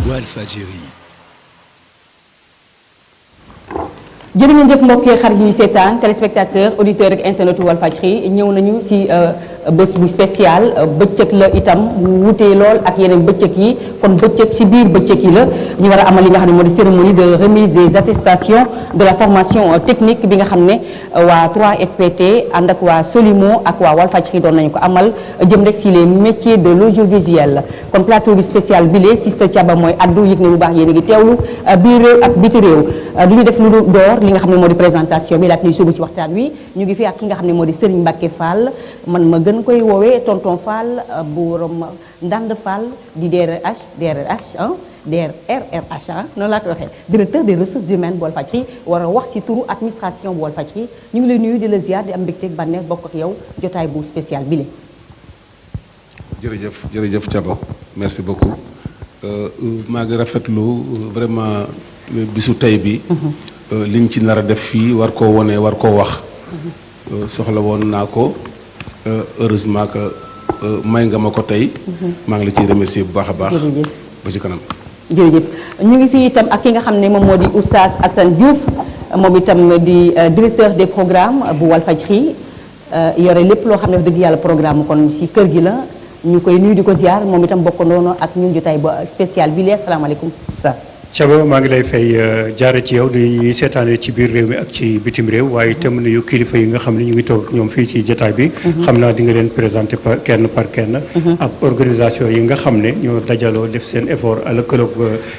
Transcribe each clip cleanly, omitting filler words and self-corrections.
Walfadjri. jërë ngeen jëf mbokk yi xarit yu seetaan téléspectateur auditeur ak internetu Walfadjri ñëw nañu ci bés bu spécial bëccëg la itam wutee lool ak yeneen bëccëg yi kon bëccëg ci biir bëccëg yi la ñu war a amal li nga xam ne moo di cérémonie de remise des attestations de la formation technique bi nga xam ne waa 3FPT ànd ak waa Solimo ak waa Walfadjri doon nañu ko amal jëm rek ci les métiers de l'audiovisuel kon plateau bi spécial bile Sista Thiaba mooy addu yëg ne bu baax yéen a ngi teewlu biir réew ak biti réew du ñu def lu door li nga xam ne moo di présentation bi laata ñuy sóobu ci waxtaan wi ñu ngi fi ak ki nga xam ne moo di Serigne Mbacke Fall man ma gën koy woowee tonton Fall bu borom Ndand Fall di DRH noonu laa koy waxee directeur des ressources humaines bu Walfadjri war a wax ci turu administration bu Walfadjri ñu ngi lay nuyu di la ziar di am mbégte ak bànneex bokk ak yow jotaay bu spécial bi la. jërëjëf Thiaba merci beaucoup maa ngi rafetlu vraiment bisu tey bi. liñ ci nar a def fii war koo wone war koo wax. soxla woon naa ko heureusement que may nga ma ko tey. maa ngi la ciy remercier bu baax a baax. ba ci kanam. jërëjëf ñu ngi fii itam ak ki nga xam ne moom moo di Oustaz Assane Diouf moom itam di directeur des programmes bu Walfadjri yore lépp loo xam ne dëgg yàlla programme kon ci kër gi la ñu koy nuyu di ko ziar moom itam bokk noonu ak ñun jotaay ba spécial bi lee asalaamaaleykum Oustaz. Thiaba maa ngi lay fay jaare ci yow di ñuy seetaane ci biir réew mi ak ci bitim réew waaye itam nuyu kilifa yi nga xam ne ñu ngi toog ak ñoom fii ci jotaay bi. xam naa di nga leen présenté par kenn. ak organisation yi nga xam ne ñoo dajaloo def seen effort à lëkkaloog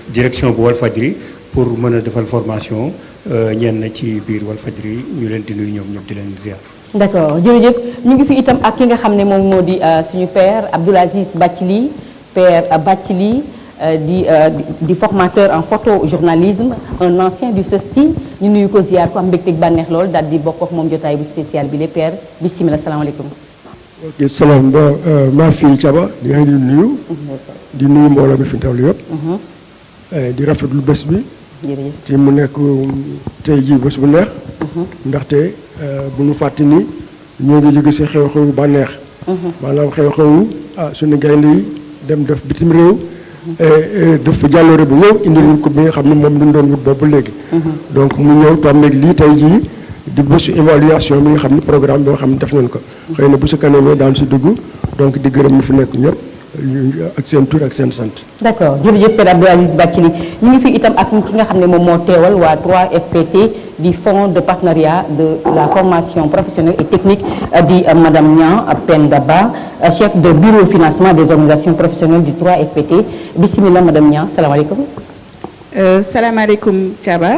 direction bu Walfadjri pour mën a defal formation ñenn ci biir Walfadjri ñu leen di nuyu ñoom ñëpp di leen ziar. d'accord jërëjëf ñu ngi fi itam ak ki nga xam ne moom moo di suñu père Abdoul Aziz Bathily père Bathily. di formateur en photojournalisme un ancien du CESTI ñu nuyu ko ziar ko am mbégteeg bànneex lool daal di bokk ak moom jotaay bu spécial bi les pères bisimilah salaamaaleykum. ok salaam ba maa fi Thiaba di leen di nuyu. di nuyu mbooloo mi fi teewlu yëpp. di rafetlu bés bi. jërëjëf te mu nekk tey jii bés bu neex. ndaxte bu ñu fàtte ni ñoo ngi liggéey si xew-xewu bànneex. maanaam xew-xewu suñu gaynde yi dem def bitim réew. def fa jàlloore bu ñëw indi ñu ko bi nga xam ne moom lañ doon wut boobu léegi. donc mu ñëw tombeeg lii tey jii di bésu évaluation bi nga xam ne programme bi nga xam ne def nañ ko. xëy na bu si kanamee daan si dugg donc di gërëm ñu fi nekk ñëpp ak seen tur ak seen sant. d'accord jërëjëf Père Abdoul Aziz Bathily ñu ngi fi itam ak ki nga xam ne moom moo teewal waa 3FPT di fonds de partenariat de la formation professionnelle et technique di madame Niang Penda Ba chef de bureau financement des organisations professionnelles du 3FPT bisimilah madame Niang salaamaaleykum. salaamaaleykum Thiaba.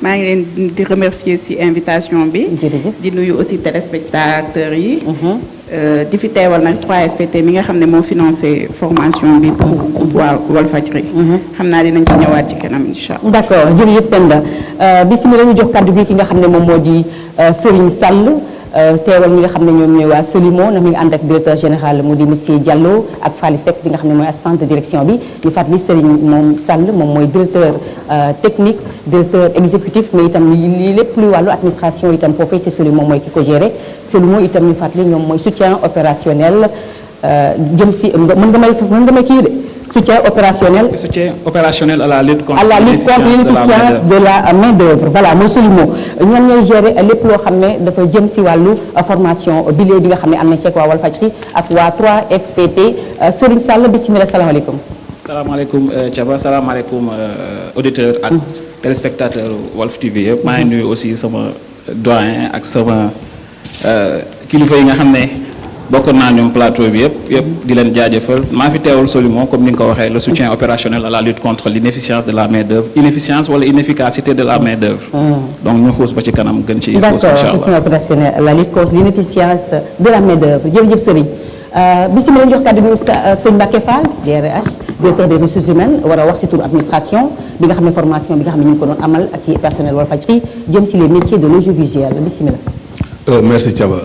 maa ngi leen di remercier ci invitation bi. di nuyu aussi téléspectateurs yi. di fi teewal nag 3FPT mi nga xam ne moo financé formation bi pour groupe Walfadjri. xam naa dinañ ci ñëwaat ci kanam incha allah. d'accord jërëjëf Penda bisimilah ñu jox kàddu bi ki nga xam ne moom moo di Serigne Sall. teewal ñi nga xam ne ñoom ñooy waa Solimo na mi ngi ànd ak directeur général mu di monsieur Diallo ak Fally Seck bi nga xam ne mooy assistant de direction bi ñu fàttali Serigne moom Sall moom mooy directeur technique directeur exécutif mais itam li lépp luy wàllu administration itam foofee ci Solimo mooy ki ko géré Solimo itam ñu fàttali ñoom mooy soutien opérationnel jëm si mën nga may kii de soutien opérationnel à la lutte contre l'inefficience de la main d'œuvre voilà mooy Solimo ñoom ñooy gérer lépp loo xam ne dafa jëm si wàllu formation bi nga xam ne am na ci waa Walfadjri ak waa 3FPT Serigne Sall bisimilah salaamaaleykum. salaamaaleykum Thiaba salaamaaleykum auditeur ak téléspectateur Walf TV yëpp maa ngi nuyu aussi sama doyen ak sama kilifa yi nga xam ne. bokk naa ñoom plateau bi yëpp di leen jaajëfal maa fi teewal Solimo comme ni nga ko waxee le soutien opérationnel à la lutte contre l'inefficience de la main d'œuvre inefficience wala inefficacité de la main d'œuvre donc ñu xuus ba ci kanam gën ci xuus incha allah d'accord soutien opérationnel à la lutte contre l'inefficience de la main d'œuvre jërëjëf Serigne bisimilah jox kàddu bi sëñ Mbacke Fall DRH directeur des ressources humaines war a wax ci turu administration bi nga xam ne formation bi nga xam ne ñu ngi ko doon amal ak ci personnel Walfadjri jëm ci les métiers de l'audiovisuel bisimilah. merci Thiaba.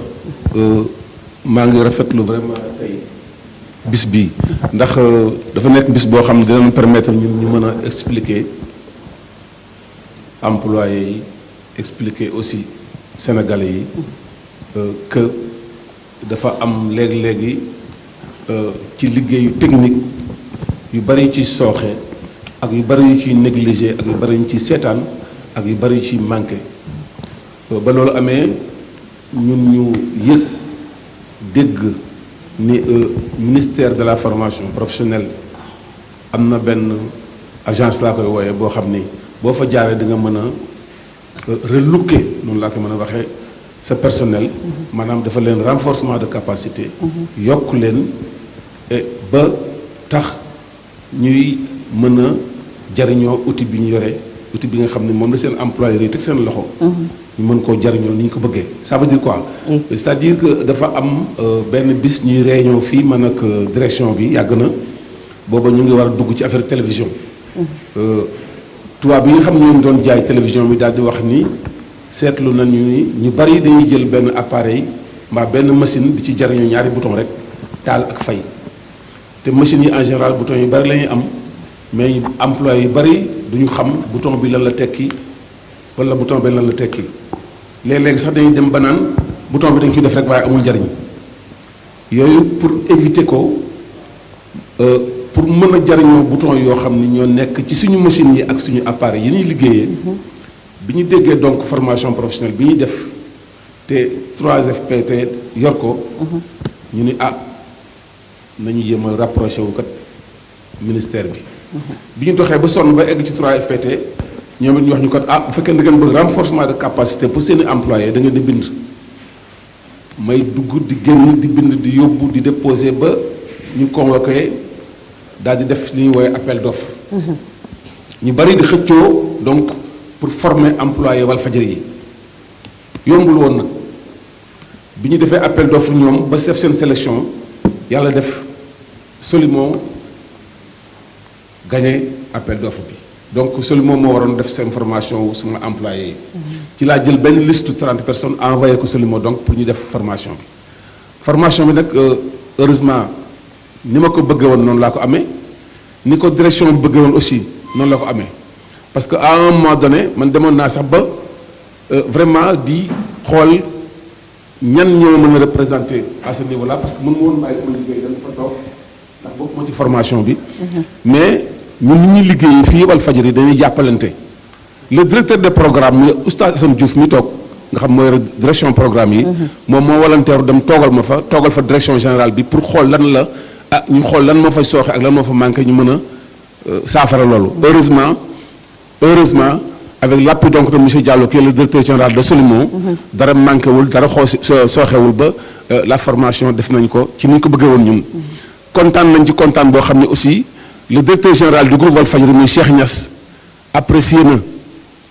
maa ngi rafetlu vraiment tey bis bii ndax dafa nekk bis boo xam ne dinañ permettre ñun ñu mën a expliquer employés yi expliquer aussi sénégalais yi que dafa am léegi-léegi ci liggéeyu technique yu bari ci sooxe ak yu bari yu ciy négligé ak yu bari yu ciy seetaan ak yu bari yu ciy manqué ba loolu amee ñun ñu yëg dégg ni ministère de la formation professionnelle am na benn agence laa koy wooyee boo xam ni boo fa jaaree di nga mën a relooker noonu laa ko mën a waxee sa personnel maanaam dafa leen renforcement de capacité yokk leen ba tax ñuy mën a jariñoo outil bi ñu yore outil bi nga xam ne moom la seen employeur yi teg seen loxo ñu mën koo jariñoo ni ñu ko bëggee ça veut dire quoi c'est-à-dire que dafa am benn bis ñuy réunion fii man ak direction bi yàgg na booba ñu ngi war a dugg ci affaire télévision tubaab bi nga xam ne ñoom doon jaay télévision bi daal di wax ni seetlu nañu ni ñu bari dañuy jël benn appareil mbaa benn machine di ci jariñoo ñaari bouton rek taal ak fay te machines yi en général bouton yu bari la ñuy am mais employé yu bari duñu xam bouton bi lan la tekki wala bouton bi lan la tekki léeg-léeg sax dañuy dem ba naan bouton bi dañ koy def rek waaye amul njariñ yooyu pour éviter ko pour mën a jariñoo bouton yoo xam ni ñoo nekk ci suñu machines yi ak suñu appareil yi ñuy liggéeyee bi ñu déggee donc formation professionnelle bi ñuy def te 3FPT yor ko ñu ni nañu jéem a rapproché wu kat ministère bi ñu doxee ba sonn ba egg ci 3FPT ñoom it ñu wax ñu kat bu fekkee da ngeen bëgg renforcement de capacité pour seeni employé da ngeen di bind may dugg di génn di bind di yóbbu di déposer ba ñu convoqué daal di def li ñuy woowee appel d'offre ñu bari di xëccoo donc pour former employé Walfadjri yi yombul woon nag bi ñu defee appel d'offre ñoom ba def seen sélection yàlla def Solimo gagné appel d'offre bi donc Solimo moo waroon def seen formation wu suma employé yi ci laa jël benn liste 30 personnes envoyé ko Solimo donc pour ñu def formation bi nag heureusement ni ma ko bëggee woon noonu laa ko amee ni ko direction bi bëggee woon aussi noonu la ko amee parce que à un moment donné man demoon naa sax ba vraiment di xool ñan ñoo mën a représenter à ce niveau là parce que mën ma woon bàyyi sama liggéey dañ fa toog ndax bokkuma ci formation bi mais ñun ni ñuy liggéey fii Walfadjri dañuy jàppalante le directeur de programme muy Oustaz Assane Diouf mi toog nga xam mooy direction programme yi moom moo volontaire dem toogal fa direction générale bi pour xool lan la ñu xool lan moo fay sooxe ak lan moo fa manqué ñu mën a saafara loolu heureusement avec l'appui donc de monsieur Diallo qui est le directeur général de Solimo dara manqué wul dara sooxewul ba la formation def nañ ko ci ni ñu ko bëggee woon ñun kontaan nañ ci kontaan boo xam ne aussi le directeur général du groupe Walfadjri muy Cheikh Niass apprécié na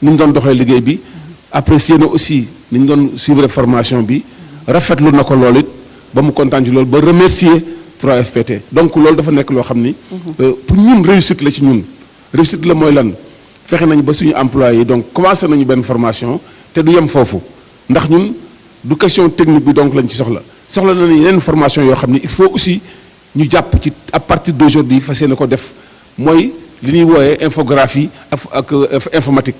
ni ñu doon doxee liggéey bi apprécié na aussi ni ñu doon suivre formation bi rafetlu na ko loolu it ba mu kontaan ci loolu ba remercier 3FPT donc loolu dafa nekk loo xam ni pour ñun réussite la ci ñun réussite la mooy lan fexe nañu ba suñu employé yi donc commencé nañu benn formation te du yem foofu ndax ñun du question technique bi donc lañ ci soxla nañu yeneen formation yoo xam ni il faut aussi ñu jàpp ci à partir d'aujourd'hui fas yéene ko def mooy li ñuy wooyee infographie ak informatique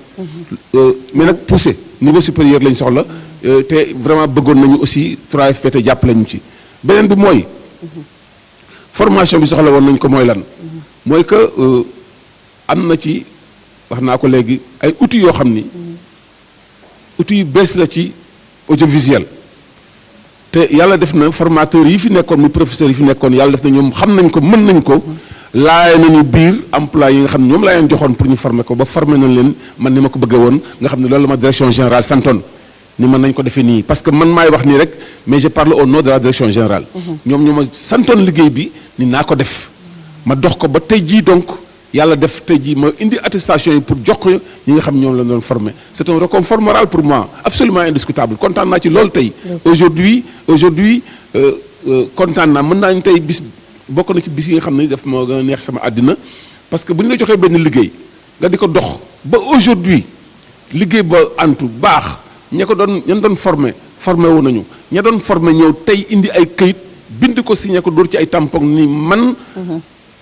mais nag poussé niveau supérieur lañ soxla te vraiment bëggoon nañu aussi 3FPT jàppale ñu ci beneen bi mooy formation bi soxla woon nañ ko mooy lan mooy que am na ci wax naa ko léegi ay outils yoo xam ni outils yu bees la ci audiovisuel te yàlla def na formateurs yi fi nekkoon muy professeurs yi fi nekkoon yàlla def na ñoom xam nañ ko mën nañ ko laay nañu biir emploi yi nga xam ne ñoom laa leen joxoon pour ñu former ko ba former nañ leen man ni ma ko bëggee woon nga xam ne loolu la ma direction générale santoon ni mën nañ ko defee nii parce que man maay wax nii rek mais je parle au nom de la direction générale ñoom ñoo ma santoon liggéey bi ni naa ko def ma dox ko ba tey jii donc yàlla def tey jii ma indi attestation yi pour jox ko ñi nga xam ñoom la doon formé c'est un réconfort moral pour moi absolument indiscutable kontaan naa ci loolu tey aujourd'hui kontaan naa mën naa ñu tey bis bokk na ci bis yi nga xam ne daf moo gën a neex sama àddina parce que bu ñu la joxee benn liggéey nga di ko dox ba aujourd'hui liggéey ba antu baax ña doon formé wu nañu ña doon formé ñëw tey indi ay këyit bind ko signé ko dóor ci ay tampon ni man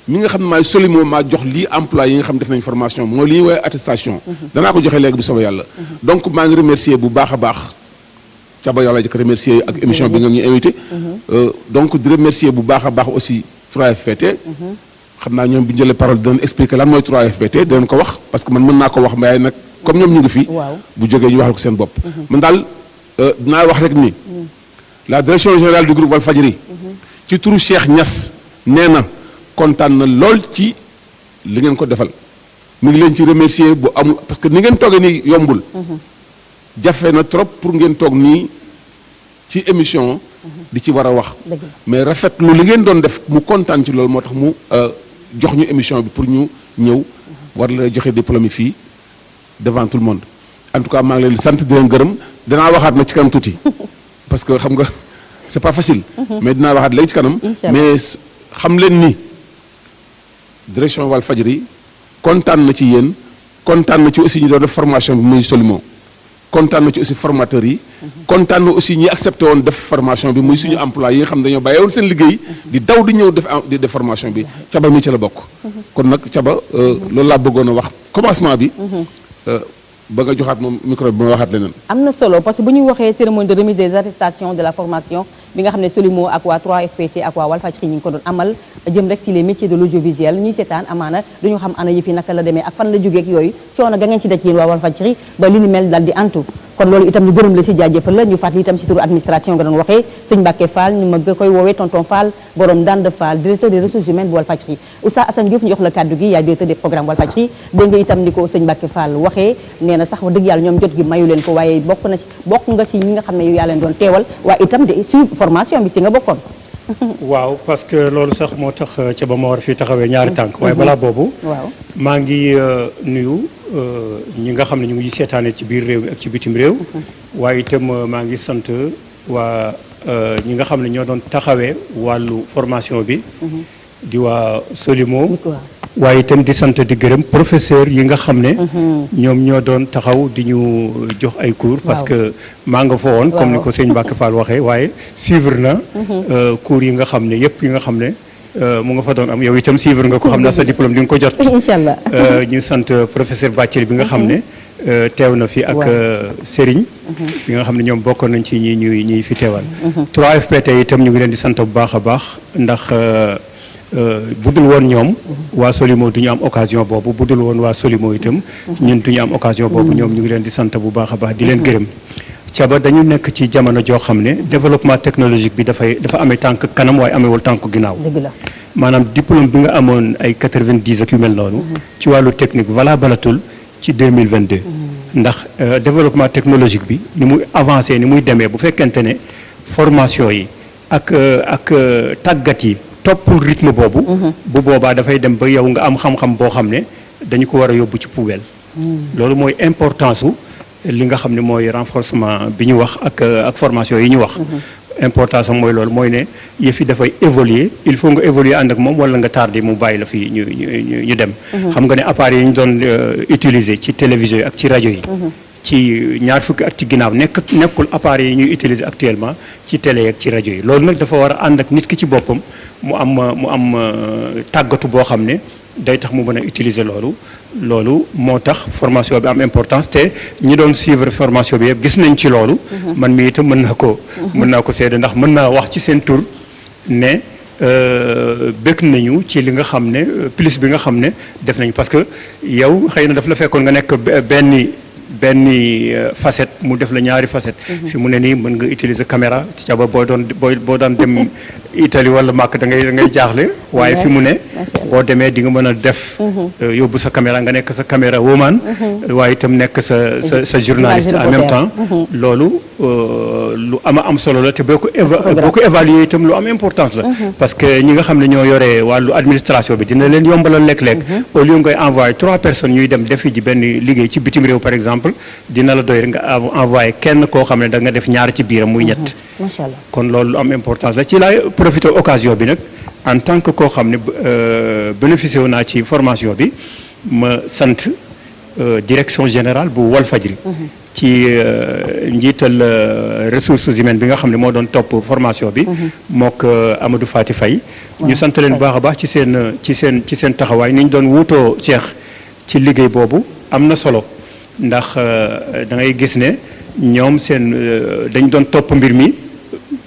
mi nga xam ne maay Solimo maa jox lii emploi yi nga xam def nañ formation mooy li ñuy woowee attestation danaa ko joxe léegi bu soobee yàlla donc maa ngi remercier bu baax a baax Thiaba yàlla jëkk remercier ak émission bi nga ñu invité donc di remercier bu baax a baax aussi 3FPT xam naa ñoom bi ñu jëlee parole dinañ expliquer lan mooy 3FPT dinañ ko wax parce que man mën naa ko wax mais nag comme ñoom ñu ngi fi. bu jógee ñu waxal ko seen bopp. man daal dinaa wax rek ni. la direction générale du groupe Walfadjri. ci turu Cheikh Niass nee na kontaan na lool ci li ngeen ko defal. mu ngi leen ci remercier bu amul parce que ni ngeen toogee nii yombul. jafe na trop pour ngeen toog nii ci émission. di ci war a wax. mais rafetlu li ngeen doon def mu kontaan ci loolu moo tax mu jox ñu émission bi pour ñu ñëw war la joxe diplôme yi fii devant tout le monde en tout cas maa ngi leen di sant di leen gërëm dinaa waxaat na ci kanam tuuti parce que xam nga c'est pas facile. mais dinaa waxaat léegi ci kanam. mais xam leen ni direction Walfadjri kontaan na ci yéen kontaan na ci aussi ñu doon def formation bi muy Solimo. kontaan na ci aussi formateurs yi. kontaan na aussi ñi accepté woon def formation bi muy suñu employé yi nga xam ne dañoo bàyyi woon seen liggéey. di daw di ñëw def formation bi. Caba mi ci la bokk. kon nag Caba loolu laa bëggoon a wax commencement bi. ba nga joxaat moom micro bi ma waxaat leneen. am na solo parce que bu ñuy waxee cérémonie de remise des attestations de la formation bi nga xam ne Solimo ak waa 3FPT ak waa Walfadjri ñu ngi ko doon amal jëm rek si les métiers de l'audiovisuel ñuy seetaan amaana duñu xam ana yëf yi naka la demee ak fan la jógee ak yooyu coono ga ngeen ci daj yéen waa Walfadjri ba li ni mel dal di antu kon loolu itam ñu gërëm la si jaajëfal la ñu fàttali itam si turu administration nga doon waxee sëñ Mbacke Fall ñu ma koy woowee tonton Fall borom Dande Fall directeur des ressources humaines bu Walfadjri Oustaz Assane Diouf ñu jox la kàddu gi yaay directeur des programmes Walfadjri dégg nga itam ni ko sëñ Mbacke Fall waxee nee na sax wax dëgg yàlla ñoom jot gi mayu leen ko waaye bokk nga si ñi nga xam ne yow yaa leen doon teewal waaye itam de suivre formation bi si nga bokkoon. waaw parce que loolu sax moo tax ca ba ma war fii taxawee ñaari tànk waaye balaa boobu. waaw maa ngi nuyu ñi nga xam ne ñu ngi seetaane ci biir réew mi ak ci bitim réew. waaye itam maa ngi sant waa ñi nga xam ne ñoo doon taxawee wàllu formation bi. di waa Solimo. waaye itam di sant di gërëm professeur yi nga xam ne. ñoom ñoo doon taxaw di ñu jox ay cours. parce que maa nga fa woon. comme ni ko sëñ Mbacke Fall waxee waaye suivre na. cours yi nga xam ne yëpp yi nga xam ne mu nga fa doon am yow itam suivre nga ko xam naa sa diplôme di nga ko jot. incha allah ñu sant professeur Bathily bi nga xam ne. teew na fi ak Serigne. bi nga xam ne ñoom bokkoon nañ ci ñuy fi teewal. 3FPT itam ñu ngi leen di sant bu baax a baax ndax. budul woon ñoom waa Solimo du ñu am occasion boobu budul woon waa Solimo itam ñun du ñu am occasion boobu ñoom ñu ngi leen di sant bu baax a baax di leen gërëm Caba dañu nekk ci jamono joo xam ne développement technologique bi dafa amee tànk kanam waaye amewul tànk ginnaaw maanaam diplôme bi nga amoon ay 90 ak yu mel noonu ci wàllu technique valabalatul ci 2022 ndax développement technologique bi ni muy avancé ni muy demee bu fekkente ne formation yi ak tàggat yi toppul rythme boobu. bu boobaa dafay dem ba yow nga am xam-xam boo xam ne dañu ko war a yóbbu ci poubelle. loolu mooy importance su li nga xam ne mooy renforcement bi ñu wax ak formation yi ñu wax. importance am mooy loolu mooy ne yëf yi dafay évoluer il faut nga évoluer ànd ak moom wala nga tardé mu bàyyi la fi ñu dem. xam nga ne appareils yi ñu doon utiliser ci télévision yi ak ci rajo yi. ci ñaar fukki at ci ginnaaw nekkul appareils yi ñuy utiliser actuellement ci télé ak ci rajo yi loolu nag dafa war a ànd ak nit ki ci boppam mu am tàggatu boo xam ne day tax mu mën a utiliser loolu moo tax formation bi am importance te ñi doon suivre formation bi yëpp gis nañ ci loolu. man mi itam mën naa ko seede ndax mën naa wax ci seen tur ne bëgg nañu ci li nga xam ne plus bi nga xam ne def nañu parce que yow xëy na daf la fekkoon nga nekk benn facette mu def la ñaari facette. fi mu ne nii mën nga utiliser caméra ci Caba boo daan dem Italie wala Màkk da ngay jaaxle. waaye fi mu ne boo demee di nga mën a def. yóbbu sa caméra nga nekk sa caméra woman. waaye itam nekk sa journaliste en même temps. loolu lu am solo la te boo ko évaluer itam lu am importance la. parce que ñi nga xam ne ñoo yore wàllu administration bi dina leen yombalal léeg-léeg. au lieu ngay envoyé 3 personnes ñuy dem defi ji benn liggéey ci bitim réew par exemple dina la doy rek nga envoyé kenn koo xam ne da nga def ñaar ci biiram muy ñett. macha allah kon loolu lu am importance la ci laay profité occasion bi nag en tant que koo xam ne bénéficié wu naa ci formation bi ma sant direction générale bu Walfadjri ci njiital ressources humaines bi nga xam ne moo doon topp formation bi mook Amadou Fati Faye ñu sant leen bu baax a baax ci seen taxawaay ni ñu doon wuutoo Cheikh ci liggéey boobu am na solo ndax da ngay gis ne ñoom dañ doon topp mbir mi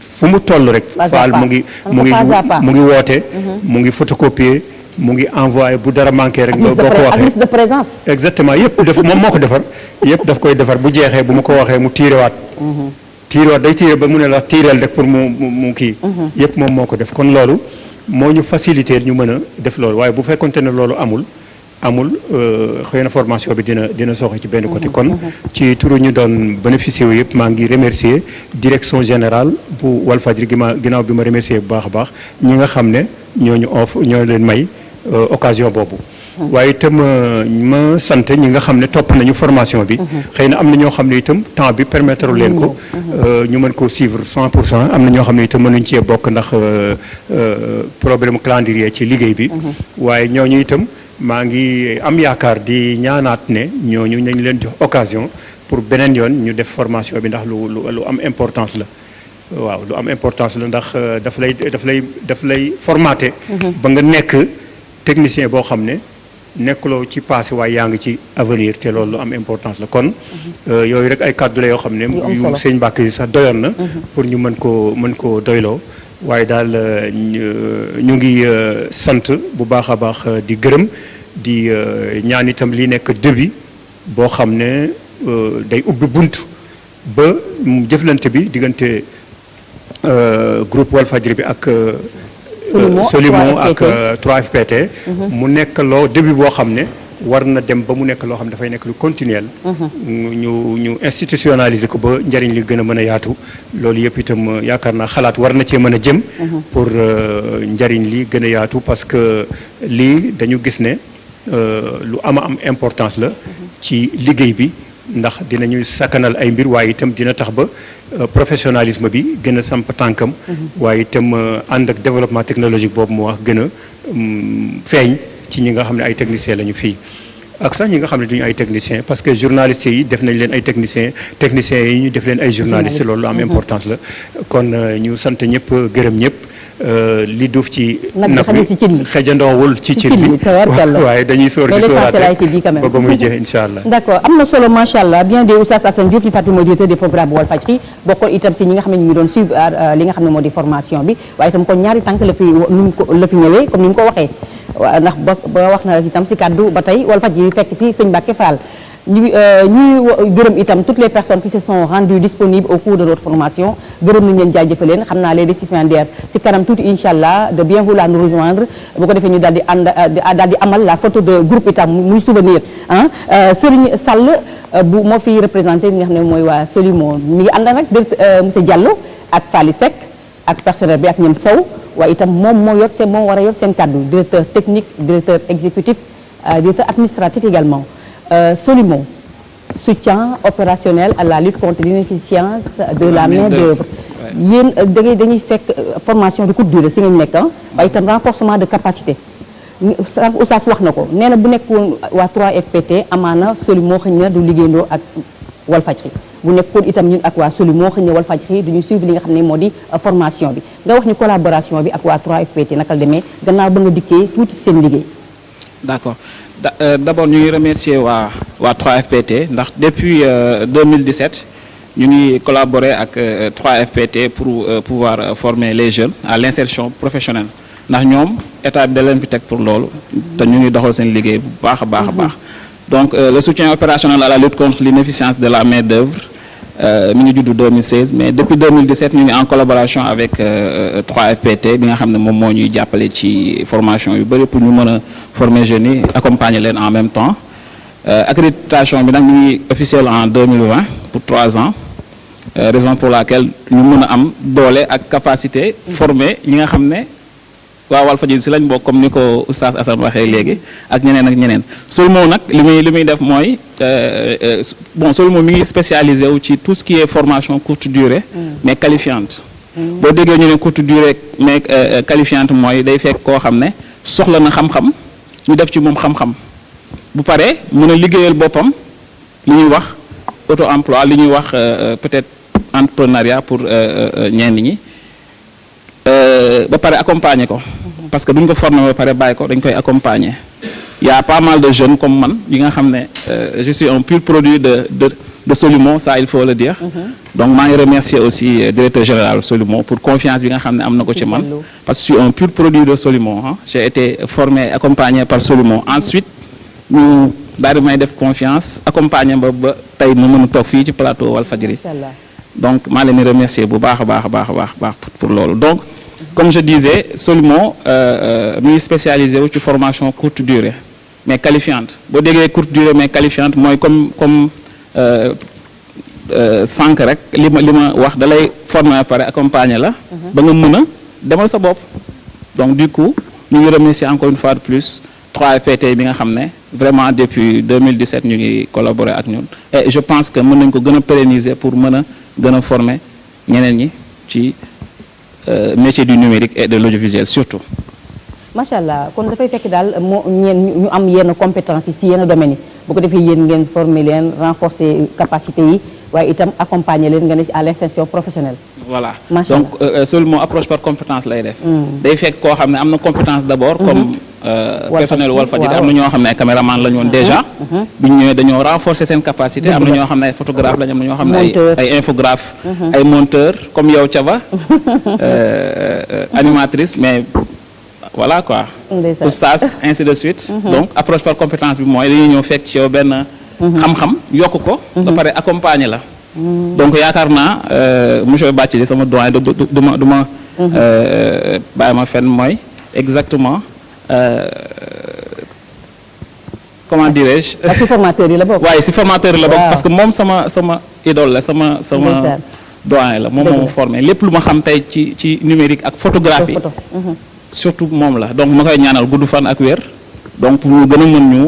fu mu toll rek faal mu ngi woote mu ngi photocopier mu ngi envoyé bu dara manqué rek. boo ko waxee ak liste de présence. exactement yëpp def moom moo ko defar yëpp daf koy defar bu jeexee bu ma ko waxee mu tiirewaat. tiirewaat day tiire ba mu ne la tiireel rek pour mu kii. yëpp moom moo ko def kon loolu moo ñu faciliter ñu mën a def loolu waaye bu fekkonte ne loolu amul xëy na formation bi dina soxe ci benn côté. kon ci turu ñu doon bénéficier wu yëpp maa ngi remercier direction générale bu Walfadjri ginnaaw bi ma remercier bu baax a baax ñi nga xam ne ñoo leen may occasion boobu. waaye itam ma sant ñi nga xam ne topp nañu formation bi. xëy na am na ñoo xam ne itam temps bi permettre leen ko. ñu mën ko suivre 100%. am na ñoo xam ne itam mënuñ cee bokk ndax problème calendrier ci liggéey bi. waaye ñooñu itam. maa ngi am yaakaar di ñaanaat ne ñooñu nañ leen jox occasion pour beneen yoon ñu def formation bi ndax lu am importance la waaw lu am importance la ndax daf lay formaté ba nga nekk technicien boo xam ne nekkuloo ci passé waaye yaa ngi ci avenir te loolu lu am importance la kon yooyu rek ay kàddu la yoo xam ne yu sëñ Mbàkke yi sax doyoon na pour ñu mën koo doyloo waaye daal ñu ngi sant bu baax a baax di gërëm di ñaan itam li nekk début boo xam ne day ubbi bunt ba jëflante bi diggante groupe Walfadjri bi ak Solimo ak 3FPT mu nekk loo début boo xam ne war na dem ba mu nekk loo xam ne dafay nekk lu continuel ñu institutionnaliser ko ba njariñ li gën a mën a yaatu loolu yëpp itam yaakaar naa xalaat war na cee mën a jëm pour njariñ li gën a yaatu parce que lii dañu gis ne lu am importance la ci liggéey bi ndax dinañuy sakkanal ay mbir waaye itam dina tax ba professionnalisme bi gën a samp tànkam waaye itam ànd ak développement technologique boobu mu wax gën a feeñ ci ñi nga xam ne ay techniciens lañu fii ak sax ñi nga xam ne duñu ay techniciens parce que journalistes yi def nañ leen ay techniciens yi ñu def leen ay journalistes loolu lu am importance la kon ñu sant ñëpp gërëm ñëpp li duuf ci nag bi xejandoowul ci cin bi waaye dañuy sóor di sóoraate ba muy jeex incha allah d'accord am na solo macha allah bien de Oustaz Assane Diouf ñu fàttali mooy directeur des programmes bu Walfadjri bokkoon itam si ñi nga xam ne ñu ngi doon suivre li nga xam ne moo di formation bi waaye itam kon ñaari tànk la fi ñëwee comme ni mu ko waxee ndax ba wax na itam si kàddu ba tey Walfadjri fekk si sëñ Mbacke Fall ñuy gërëm itam toutes les personnes qui se sont rendues disponibles au cours de notre formation gërëm nañ leen jaajëfal leen xam naa les récipiendaires si kanam tuuti incha allah de bien vouloir nous rejoindre bu ko defee ñu daal di amal la photo de groupe itam muy souvenir Serigne Sall bu moo fi représenté ñi nga xam ne mooy waa Solimo mi ngi ànd nag monsieur Diallo ak Fally Seck ak personnel bi ak ñoom Sow waaye itam moom moo war a yor seen kàddu directeur technique directeur exécutif directeur administratif également Solimo soutien opérationnel à la lutte contre l'inefficience de la main-d'œuvre yéen dañuy fekk formation de courte durée si ngeen nekk waaye itam renforcement de capacité Oustaz wax na ko nee na bu nekkoon waa 3FPT amaana Solimo xëy na du liggéeyandoo ak Walfadjri bu nekkoon itam ñun ak waa Solimo xëy na Walfadjri duñu suivre li nga xam ne moo di formation bi nga wax ñu collaboration bi ak waa 3FPT naka la demee gannaaw ba nga dikkee tuuti seen liggéey. D'accord d'abord ñu ngi remercier waa 3FPT ndax depuis 2017 ñu ngi collaborer ak 3FPT pour pouvoir former les jeunes à l'insertion professionnelle ndax ñoom état bi da leen fi teg pour loolu te ñu ngi doxal seen liggéey bu baax a baax a baax donc le soutien opérationnel à la lutte contre l'inefficience de la main-d'œuvre mi ngi judd 2016 mais depuis 2017 ñu ngi en collaboration avec 3FPT bi nga xam ne moom moo ñuy jàppale ci formation yu bëri pour ñu mën a former jeunes yi accompagner leen en même temps accréditation bi nag ñu ngi officielle en 2020 pour 3 ans raison pour laquelle ñu mën a am doole ak capacité former ñi nga xam ne waa Walfadjri si lañ bokk comme ni ko Oustaz Assane waxee léegi ak ñeneen ak ñeneen Solimo nag li muy def mooy bon Solimo mi ngi spécialisé wu ci tout ce qui est formation courte durée mais qualifiante boo déggee ñu ne courte durée mais qualifiante mooy day fekk koo xam ne soxla na xam-xam ñu def ci moom xam-xam bu paree mën a liggéeyal boppam li ñuy wax auto emploi li ñuy wax peut-être entrepreneuriat pour ñenn ñi ba pare accompagner ko parce que duñ ko former ba pare bàyyi ko dañ koy accompagner il y a pas mal de jeunes comme man yi nga xam ne je suis un pur produit de de Solumo, ça il faut le dire. Donc maa ngi remercier aussi directeur général Solumo pour confiance bi nga xam ne am na ko ci man, parce que je suis un pur produit de Solumo, hein. J'ai été formé accompagné par Solumo. Ensuite ñu daal di may def confiance accompagné ba tey mu mën a toog fii ci plateau Walfadjri. Donc maa leen di remercier bu baax a baax pour loolu. Donc comme je disais, Solumo mi ngi spécialisé wu ci formation courte durée mais qualifiante. Boo déggee courte durée mais qualifiante mooy comme sànq rek li ma wax da lay former pare accompagner la. ba nga mën a demal sa bopp. Donc du coup ñu ngi remercier encore une fois de plus 3FPT bi nga xam ne vraiment depuis 2017 ñu ngi collaborer ak ñun et je pense que mën nañ ko gën a pérenniser pour mën a gën a former ñeneen ñi ci métier du numérique et de l'audiovisuel surtout. macha allah kon dafay fekk daal ñu am yenn compétences yi si yenn domaines yi bu ko defee yéen ngeen former leen renforcer capacité yi waaye itam accompagner leen nga ne à l'insertion professionnelle. Voilà Machallah. Donc seulement approche par compétence lay def. day fekk koo xam ne am na compétence d'abord. Comme personnel Walfadjri am na ñoo xam ne ay caméraman la ñu woon déjà. bu ñu ñëwee dañoo renforcer seen capacité. am na ñoo xam ne ay photographe lañu am na ñoo xam ne ay infographe. ay monteur comme yow Thiaba. Animatrice mais voilà quoi. oustaz ainsi de suite. Donc approche par compétence bi mooy dañuy ñëw fekk ci yow benn. xam-xam yokk ko. ba pare accompagner la. Donc yaakaar naa monsieur Bathily sama doyen du ma bàyyi ma fenn mooy exactement comment dirais-je. ak ci formateur yi la bokk. waaye si formateur yi la bokk parce que moom sama idole la sama doyen la moom moo formé lépp lu ma xam tey ci numérique ak photographie. surtout moom la donc ma koy ñaanal gudd fan ak wér donc pour ñu gën a mën ñu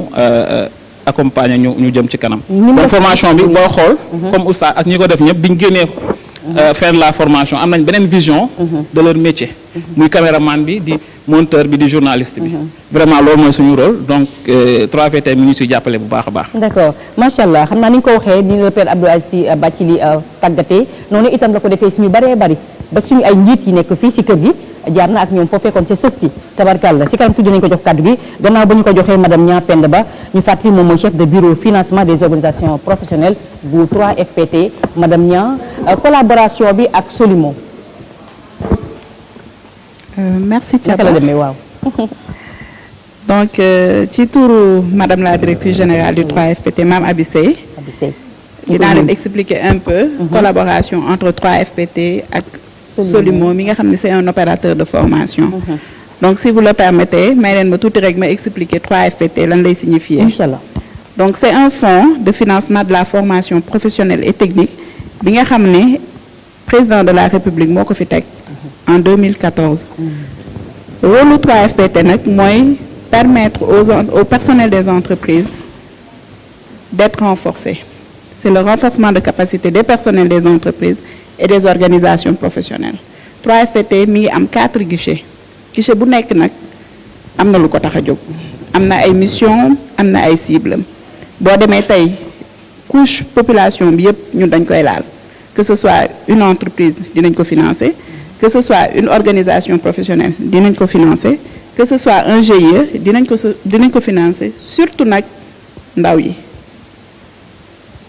accompagner ñu jëm ci kanam. donc formation bi boo xool. comme oustaz ak ñi ko def ñëpp bi ñu génnee faire la formation am nañ beneen vision. de leur métier. muy caméraman bi di monteur bi di journaliste bi. vraiment loolu mooy suñu rôle donc 3FPT mi ngi siy jàppale bu baax a baax. d'accord macha allah xam naa ni ñu ko waxee ni le père Abdou Aziz Bathily tàggatee noonu itam la ko defee suñu bëree bëri ba suñu ay njiit yi nekk fii si kër gi. jaar na ak ñoom foo fekkoon ca sësti tabarkàlla si kanam tudd nañu ko jox kàddu gi gannaaw ba ñu ko joxee madame Nia Penda Ba ñu fàttali moom mooy chef de bureau financement des organisations professionnelles bu 3FPT madame Nia collaboration bi ak Solumo. merci Thiaba naka la demee waaw. donc ci turu madame la directrice générale du 3FPT Mame Abi Seye. dinaa leen expliquer un peu. collaboration entre 3FPT ak. Solumo mi nga xam ne c'est un opérateur de formation. Donc si vous le permettez may leen ma tuuti rek ma expliquer 3FPT lan lay signifier. Inch'Allah. Donc c'est un fonds de financement de la formation professionnelle et technique bi nga xam ne président de la République moo ko fi teg en 2014. rôle 3FPT nag mooy permettre au personnel des entreprises d'être renforcé. C'est le renforcement de capacité des personnels des entreprises et des organisations professionnelles. 3FPT mi ngi am 4 guichets guichet bu nekk nag am na lu ko tax a jóg am na ay mission am na ay cibles boo demee tey couche population bi yëpp ñun dañ koy laal que ce soit une entreprise dinañ ko financer que ce soit une organisation professionnelle dinañ ko financer que ce soit un GIE dinañ ko financer surtout nag ndaw yi.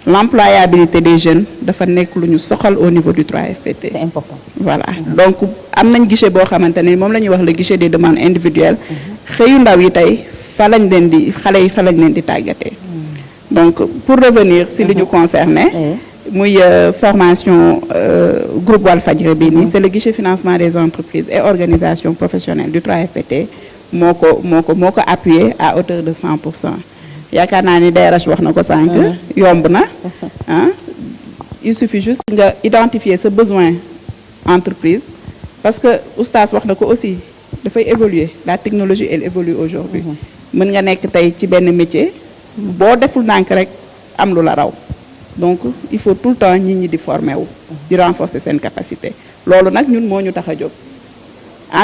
L'employabilité des jeunes dafa nekk lu ñu soxal au niveau du 3FPT. C'est important. Voilà donc am nañ guichet boo xamante ne moom la ñuy wax le guichet des demandes individuelles. xëyu ndaw yi tey fa lañ leen di xale yi fa lañ leen di tàggatee. donc pour revenir si li ñu concerné. muy formation groupe Walfadjri bii nii c'est le guichet financement des entreprises et organisations professionnelles du 3FPT moo ko appuyé à hauteur de 100%. yaakaar naa ni DRH wax na ko sànq. yomb na il suffit juste nga identifier sa besoin entreprise parce que oustaz wax na ko aussi dafay évoluer la technologie elle évolue aujourd'hui mën nga nekk tey ci benn métier boo deful ndànk rek am lu la raw donc il faut tout le temps nit ñi di former wu di renforcer seen capacité loolu nag ñun moo ñu tax a jóg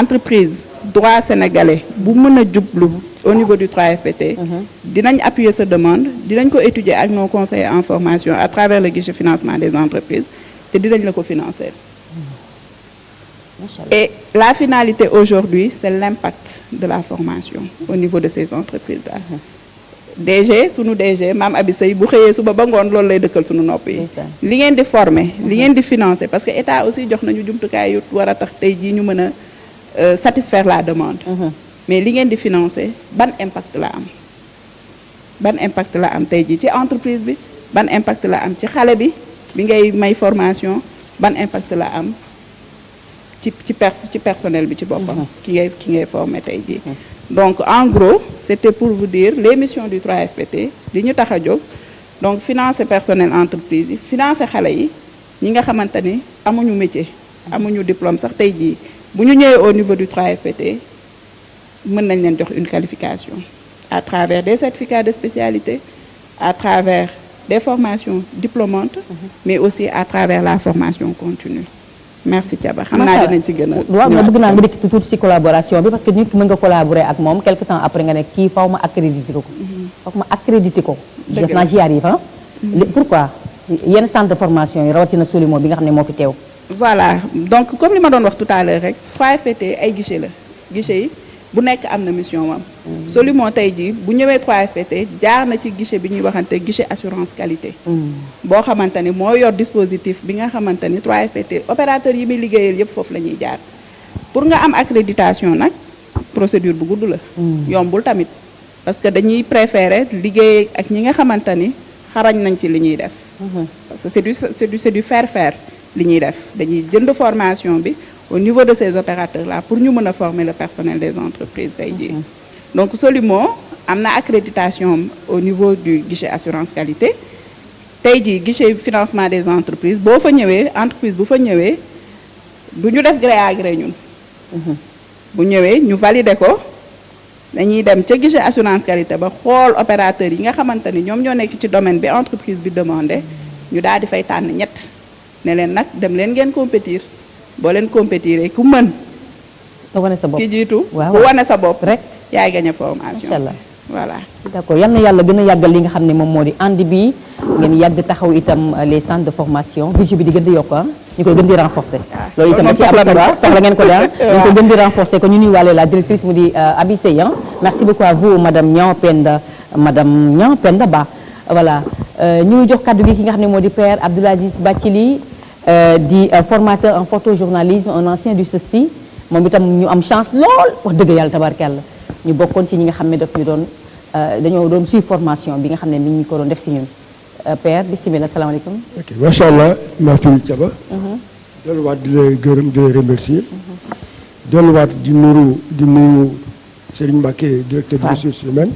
entreprise droit sénégalais bu mën a jublu au niveau du 3FPT dinañ appuyer sa demande dinañ ko étudier ak nos conseillers en formation à travers le guichet financement des entreprises te dinañ la ko financer. Et la finalité aujourd'hui c'est l'impact de la formation au niveau de ces entreprises là. DG sunu DG maam Abi Sey bu xëyee suba ba ngoon loolu lay dëkkal sunu nopp yi li ngeen di former li ngeen di financer parce que état aussi jox nañu jumtukaay yu war a tax tey jii ñu mën a satisfaire la demande mais li ngeen di financer ban impact la am ban impact la am tey jii ci entreprise bi ban impact la am ci xale bi ngay may formation ban impact la am ci personnel bi ci boppam ki ngay former tey jii donc en gros c'était pour vous dire les missions du 3FPT li ñu tax a jóg donc financer personnel entreprise yi financer xale yi ñi nga xamante ni amuñu métier amuñu diplôme sax tey jii bu ñu ñëwee au niveau du 3FPT mën nañ leen jox une qualification à travers des certificats de spécialité à travers des formations diplômantes mais aussi à travers la formation continue merci Thiaba xam naa dinañ ci gën a waaw ma bëgg naa nga dikk tuuti ci collaboration bi parce que nit ki mën nga collaborer ak moom quelque temps après nga ne kii faw ma accrédité ko def naa ci arrive pourquoi yenn centre de formation yi rawatina Solimo bi nga xam ne moo fi teew voilà donc comme li ma doon wax tout à l'heure rek 3FPT ay guichet la guichet yi bu nekk am na mission am Solimo tey jii bu ñëwee 3FPT jaar na ci guichet bi ñuy waxante guichet assurance qualité boo xamante ni moo yor dispositif bi nga xamante ni 3FPT opérateur yi muy liggéeyal yëpp foofu la ñuy jaar pour nga am accréditation nag procédure bu gudd la yombul tamit parce que dañuy préférer liggéey ak ñi nga xamante ni xarañ nañ ci li ñuy def parce que c'est du faire li ñuy def dañuy jënd formation bi au niveau de ces opérateurs là pour ñu mën a former le personnel des entreprises tey jii donc Solimo am na accréditation au niveau du guichet assurance qualité tey jii guichet financement des entreprises boo fa ñëwee entreprise bu fa ñëwee du ñu def gré à gré ñun bu ñëwee ñu valider ko dañuy dem ca guichet assurance qualité ba xool opérateurs yi nga xamante ni ñoom ñoo nekk ci domaine bi entreprise bi demandé ñu daal di fay tànn ñett ne leen nag dem leen ngeen compétir boo leen compétiré ku mën ki jiitu ku wane sa bopp rek yaay gagné formation incha allah voilà d'accord yal na yàlla gën a yàggal li nga xam ne moom moo di ànd bi ngeen yàgg taxaw itam les centres de formation budget bi di gën di yokk ñu koy gën di renforcer loolu itam ci am solo soxla ngeen ko daal dañ ko gën di renforcer ko ñu nuy wàlle la directrice mu di Abi Sey merci beaucoup à vous madame Niang Penda Ba voilà ñu jox kaddu gi ki nga xam ne moo di père Abdoul Aziz Bathily di formateur en photojournalisme un ancien du CESTI moom itam ñu am chance lool wax dëgg yàlla tabarkàlla ñu bokkoon ci ñi nga xam ne daf ñu doon dañoo doon suivre formation bi nga xam ne ni ñu ko doon def si ñun père bismillah salaamaaleykum. ok macha allah maa fi Thiaba. delluwaat di la gërëm di la remercier. delluwaat di nuyu Serigne Mbacké directeur des ressources humaines.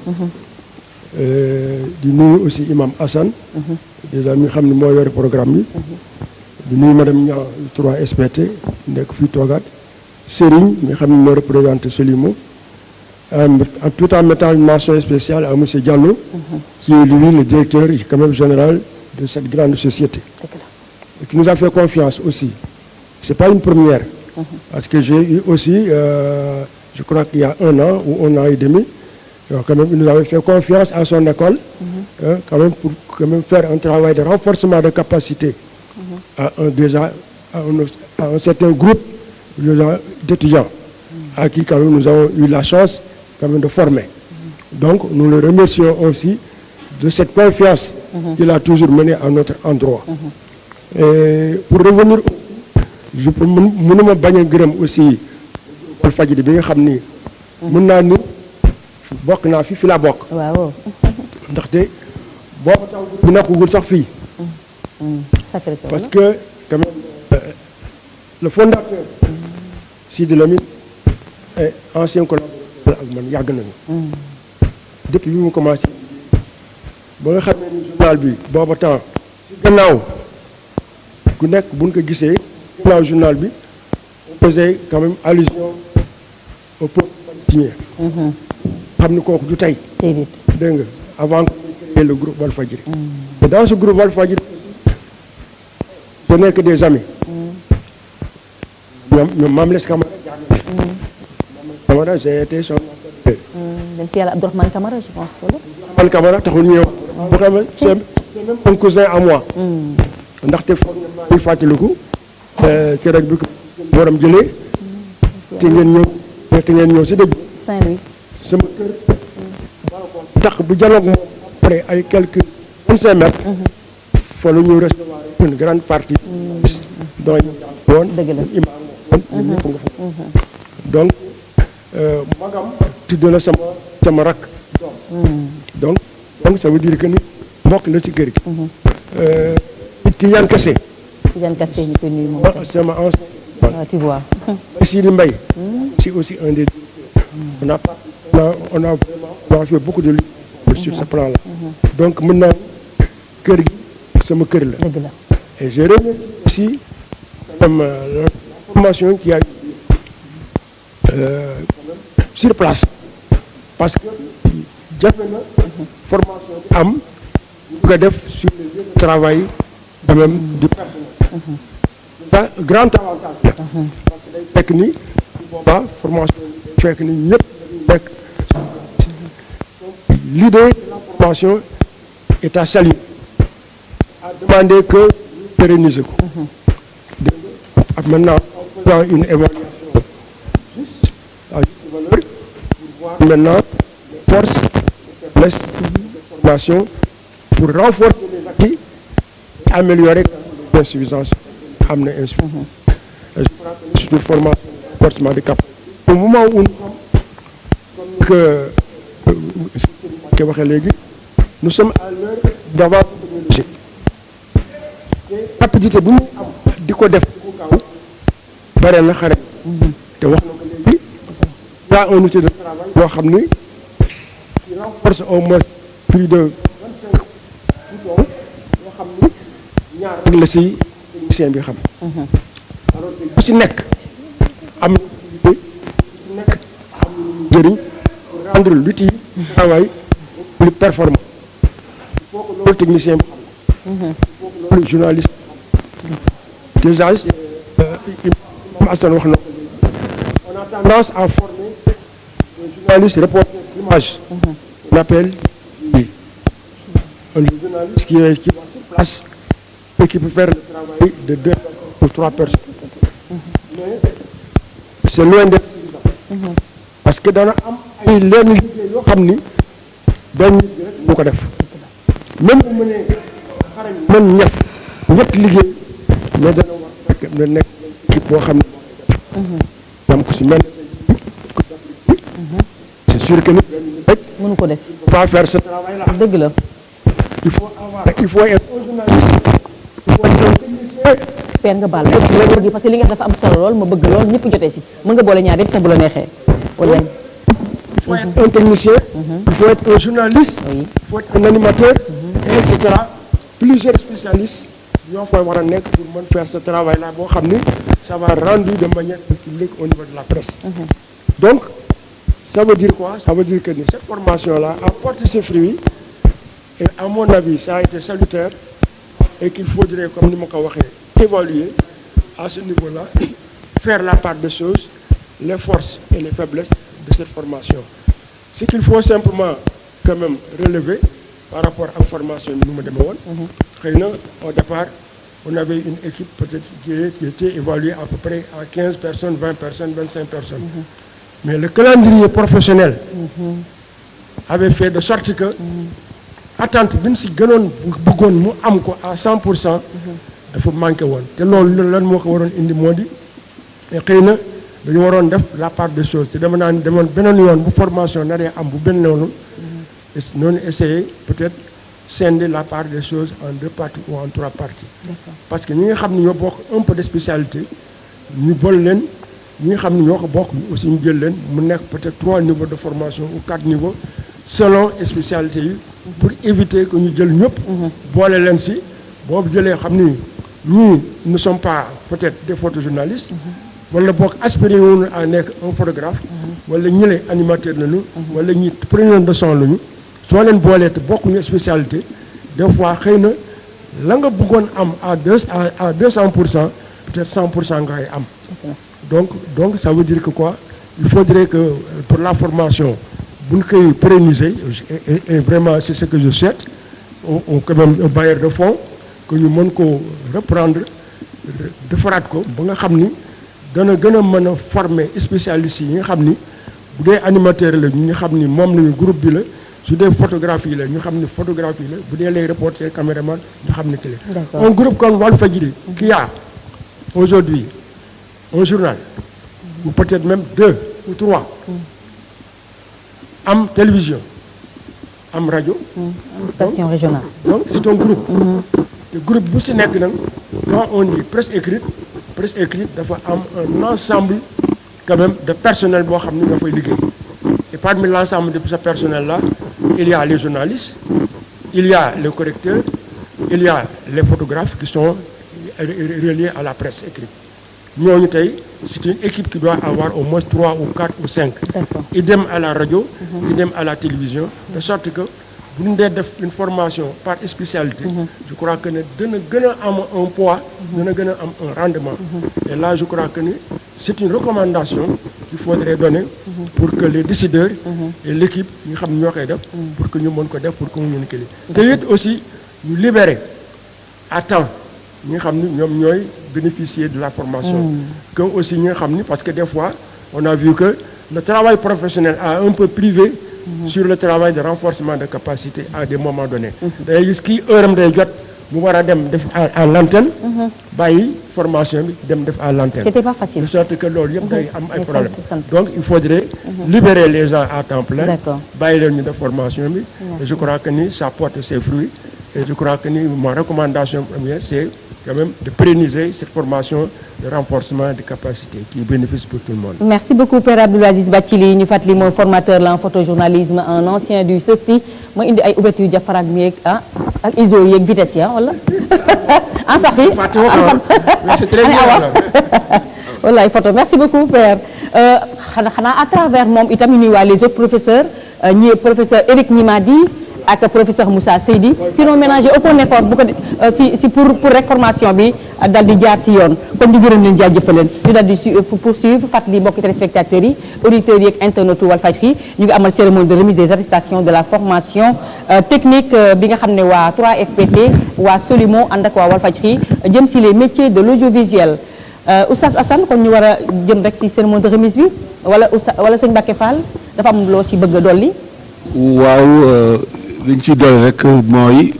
di nuyu aussi imam Assane. déjà mi nga xam ne moo yore programme bi. di nuyu madame Niang 3SPT nekk fii toogaat Serigne mi nga xam ne moo représenté Solimo tout en mettant une mention spéciale à monsieur Diallo qui est lui le directeur quand même général de cette grande société et qui nous a fait confiance aussi c'est pas une première parce que j'ai eu aussi je crois qu'il y a 1 an ou 1 an et demi quand même il nous avait fait confiance à son école quand même pour quand même faire un travail de renforcement de capacité à un certain groupe d'étudiants à qui quand même nous avons eu la chance quand même de former. Donc nous le remercions aussi de cette confiance qu'il a toujours menée à notre endroit. Et pour revenir je peux mënuma bañ a gërëm aussi Walfadjri bi nga xam ni mën naa ni bokk naa fi la bokk. waaw. ndaxte boobu taw bi nekkagul sax fii. parce que quand même le fondateur Sidi Lamine est ancien collaborateur ak man yàgg nañu depuis bi mu commencé ba nga xam ne ni journal bi booba temps ci gannaaw ku nekk buñ ko gisee gannaaw journal bi on faisait quand même allusion au peuple palestinien xam ni kooku du tey dégg nga avant que ñu créer le groupe Walfadjri et dans ce groupe Walfadjri aussi ce n'est que des amis ñoom Mame Less Camara Camara j'ai été son ambassadeur. dem si yàlla Abdourahmane Camara je pense wala. Abdourahmane Camara taxul ñëw. boo xam ne c'est même un cousin à moi. ndaxte foog nga maa ngi fàttaliku. keroog bi ko borom jëlee. te ngeen ñëw si dëgg. Saint-Louis. sama kër. tax bu janoog moom après ay quelques 25 mètres fa la ñu recevoir une grande partie dont ñu woon imam woon ñëpp nga fa donc magam tudd na sama rakk donc ça veut dire que ni mbokk la ci kër gi Tidiane Kassé ñu koy nuyu moom sama ancien tu vois Sidi Mbaye c'est aussi un des on a fait beaucoup de lutte sur ce plan là donc mën naa kër gi sama kër la et je remercie aussi quand même la formation qui a eu sur place parce que jafe na formation bi am ñu ko def sur le lieu de travail quand même du personnel grand avantage la parce que day fekk ni boobaa formation bi day fekk ni ñëpp nekk l'idée de la formation est à saluer à demander que ñu pérenniser ko ak maintenant en faisant une évaluation juste à juste valeur pour voir maintenant les forces et faiblesses de formation pour renforcer les acquis et améliorer les insuffisances am na insuffisance je crois que c'est une formation de renforcement des capacités au moment où nous sommes comme que waxee léegi nous sommes à l'heure d'avance technologique rapidité bu ñu am di ko def bu gaaw bare na xare te wax na ko léegi y a un outil de travail boo xam ni qui renforce au moins plus de 25 boutons yoo xam ni ñaar rek la si technicien bi xam alors que bu si nekk am na utilité bu si nekk am na njëriñ pour rendre l'outil de travail plus performant il faut que loolu technicien bi xam il faut que loolu journaliste déjà Imam Assane wax na on a tendance à former des journalistes reporters d'image on appelle un journaliste qui va sur place et qui peut faire le travail de 2 ou 3 personnes mais c'est loin d'être suffisant parce que dana am ay lenn liggéey yoo xam ni benn nit bi rek moo ko def même bu mënee xarañ mën ñett liggéey mais dana war fekk na nekk équipe boo xam ne dam ko si mel c'est sûr que nit rek mënu ko def pas faire ce travail là dëgg la il faut être un journaliste il faut être un technicien père nga baal bëgg parce que li nga dafa am solo lool ma bëgg lool ñëpp jotee si mën nga boole ñaar yëpp sax bu la neexee wala il faut être un technicien il faut être un journaliste il faut être un animateur et cetera plusieurs spécialistes ñoo fa war a nekk pour mën faire ce travail là boo xam ni ça va rendu de manière publique au niveau de la presse donc ça veut dire quoi ça veut dire que cette formation là a porté ses fruits et à mon avis ça a été salutaire et qu'il faudrait comme ni ma ko waxee évaluer à ce niveau là faire la part des choses les forces et les faiblesses de cette formation ce qu'il faut simplement quand même relever par rapport à la formation bi nu mu demee woon xëy na au départ on avait une équipe peut-être qui était évaluée à peu près à 15 personnes 20 personnes 25 personnes mais le calendrier professionnel avait fait de sorte que attente bi ñu si gënoon bëggoon mu am ko à 100% dafa manqué woon te loolu lan moo ko waroon indi moo di xëy na dañu waroon def la part des choses te dama naa ni demoon beneen yoon bu formation naree am bu benn yoonu noonu essayer peut-être scinder la part des choses en 2 parties ou en 3 parties parce que ñi nga xam ne ñoo bokk un peu de spécialité ñu boole leen ñi nga xam ne ñoo ko bokk aussi ñu jël leen mu nekk peut-être 3 niveaux de formation ou 4 niveaux selon spécialité yi pour éviter que ñu jël ñëpp boole leen si boobu jëlee xam ni ñii ne sont pas peut-être des photojournalistes wala bokk aspiré woon à nekk un photographe wala ñële animateur lañu wala ñi preneur de son lañu soo leen boolee te bokkuñu spécialité des fois xëy na la nga bëggoon am à 200% peut-être 100% ngay am donc ça veut dire que quoi il faudrait que pour la formation bu ñu koy pérenniser et vraiment c'est ce que je souhaite on quand même un bailleur de fonds que ñu mën ko reprendre defaraat ko ba nga xam ni dana gën a mën a former spécialistes yi nga xam ni bu dee animateur la ñu nga xam ni moom lañu groupe bi la su dee photographie la ñu xam ne photographie la bu dee les reporters caméraman ñu xam ne télé. Un groupe comme Walfadjri qui a aujourd'hui un journal ou peut-être même 2 ou 3 am télévision am radio. station régionale. Donc c'est un groupe. te groupe bu si nekk nag quand on dit presse écrite dafa am un ensemble quand même de personnel boo xam ne ñoo fay liggéey et parmi l'ensemble de ce personnel là il y a les journalistes, il y a les correcteurs, il y a les photographes qui sont reliés à la presse écrite. ñooñu tey c'est une équipe qui doit avoir au moins 3 ou 4 ou 5. Idem à la radio, idem à la télévision, de sorte que bu ñu dee def une formation par spécialité. Je crois que ne dana gën a am un poids, dana gën a am un rendement. Et là je crois que ni c'est une recommandation qu'il faudrait donner pour que les décideurs et l'équipe ñu xam ne ñoo koy def pour que ñu mën ko def pour que mu mën ko lii. te it aussi ñu libérer à temps ñi nga xam ni ñoom ñooy bénéficier de la formation. que aussi ñi nga xam ni parce que des fois on a vu que le travail professionnel a un peu privé sur le travail de renforcement de capacité à des moments donnés. day gis kii heure am day jot mu war a dem def à l'antenne bàyyi formation bi dem def à l'antenne. C'était pas facile. de sorte que loolu yëpp day am ay problème donc il faudrait libérer les gens à temps plein. bàyyi leen ñu def formation bi. et je crois que ni ça porte ses fruits. Et je crois que ma recommandation première, c'est quand même de pérenniser cette formation de renforcement de capacité qui bénéficie pour tout le monde. Merci beaucoup Père Abdoulaziz Bathily ñu fàttali mooy formateur la en photojournalisme, un ancien du CESTI ma indi ay ouverture jafaraak mi yeeg ak ISO yeeg vitesse ya wala en sax yi c'est très bien wallaay photo merci beaucoup Père xanaa à travers moom itam ñu nuyuwaale les autres professeurs ñi professeur Éric Nimadi ak professeur Moussa Seydi qui ont ménagé aucun effort bu ko si pour réformation bi dal di jaar si yoon kon di gërëm leen jaajëfal leen ñu dal di poursuivre fàttali mbokki téléspectateurs yi auditeurs yi ak internautes Walfadjri ñu ngi amal cérémonie de remise des attestations de la formation technique bi nga xam ne waa 3FPT waa Solimo ànd ak waa Walfadjri jëm si les métiers de l'audiovisuel. Oustaz Assane kon ñu war a jëm rek si cérémonie de remise bi wala sëñ Mbacké Fall dafa am loo ci bëgg a dolli. waaw li ñu ciy dolli rek mooy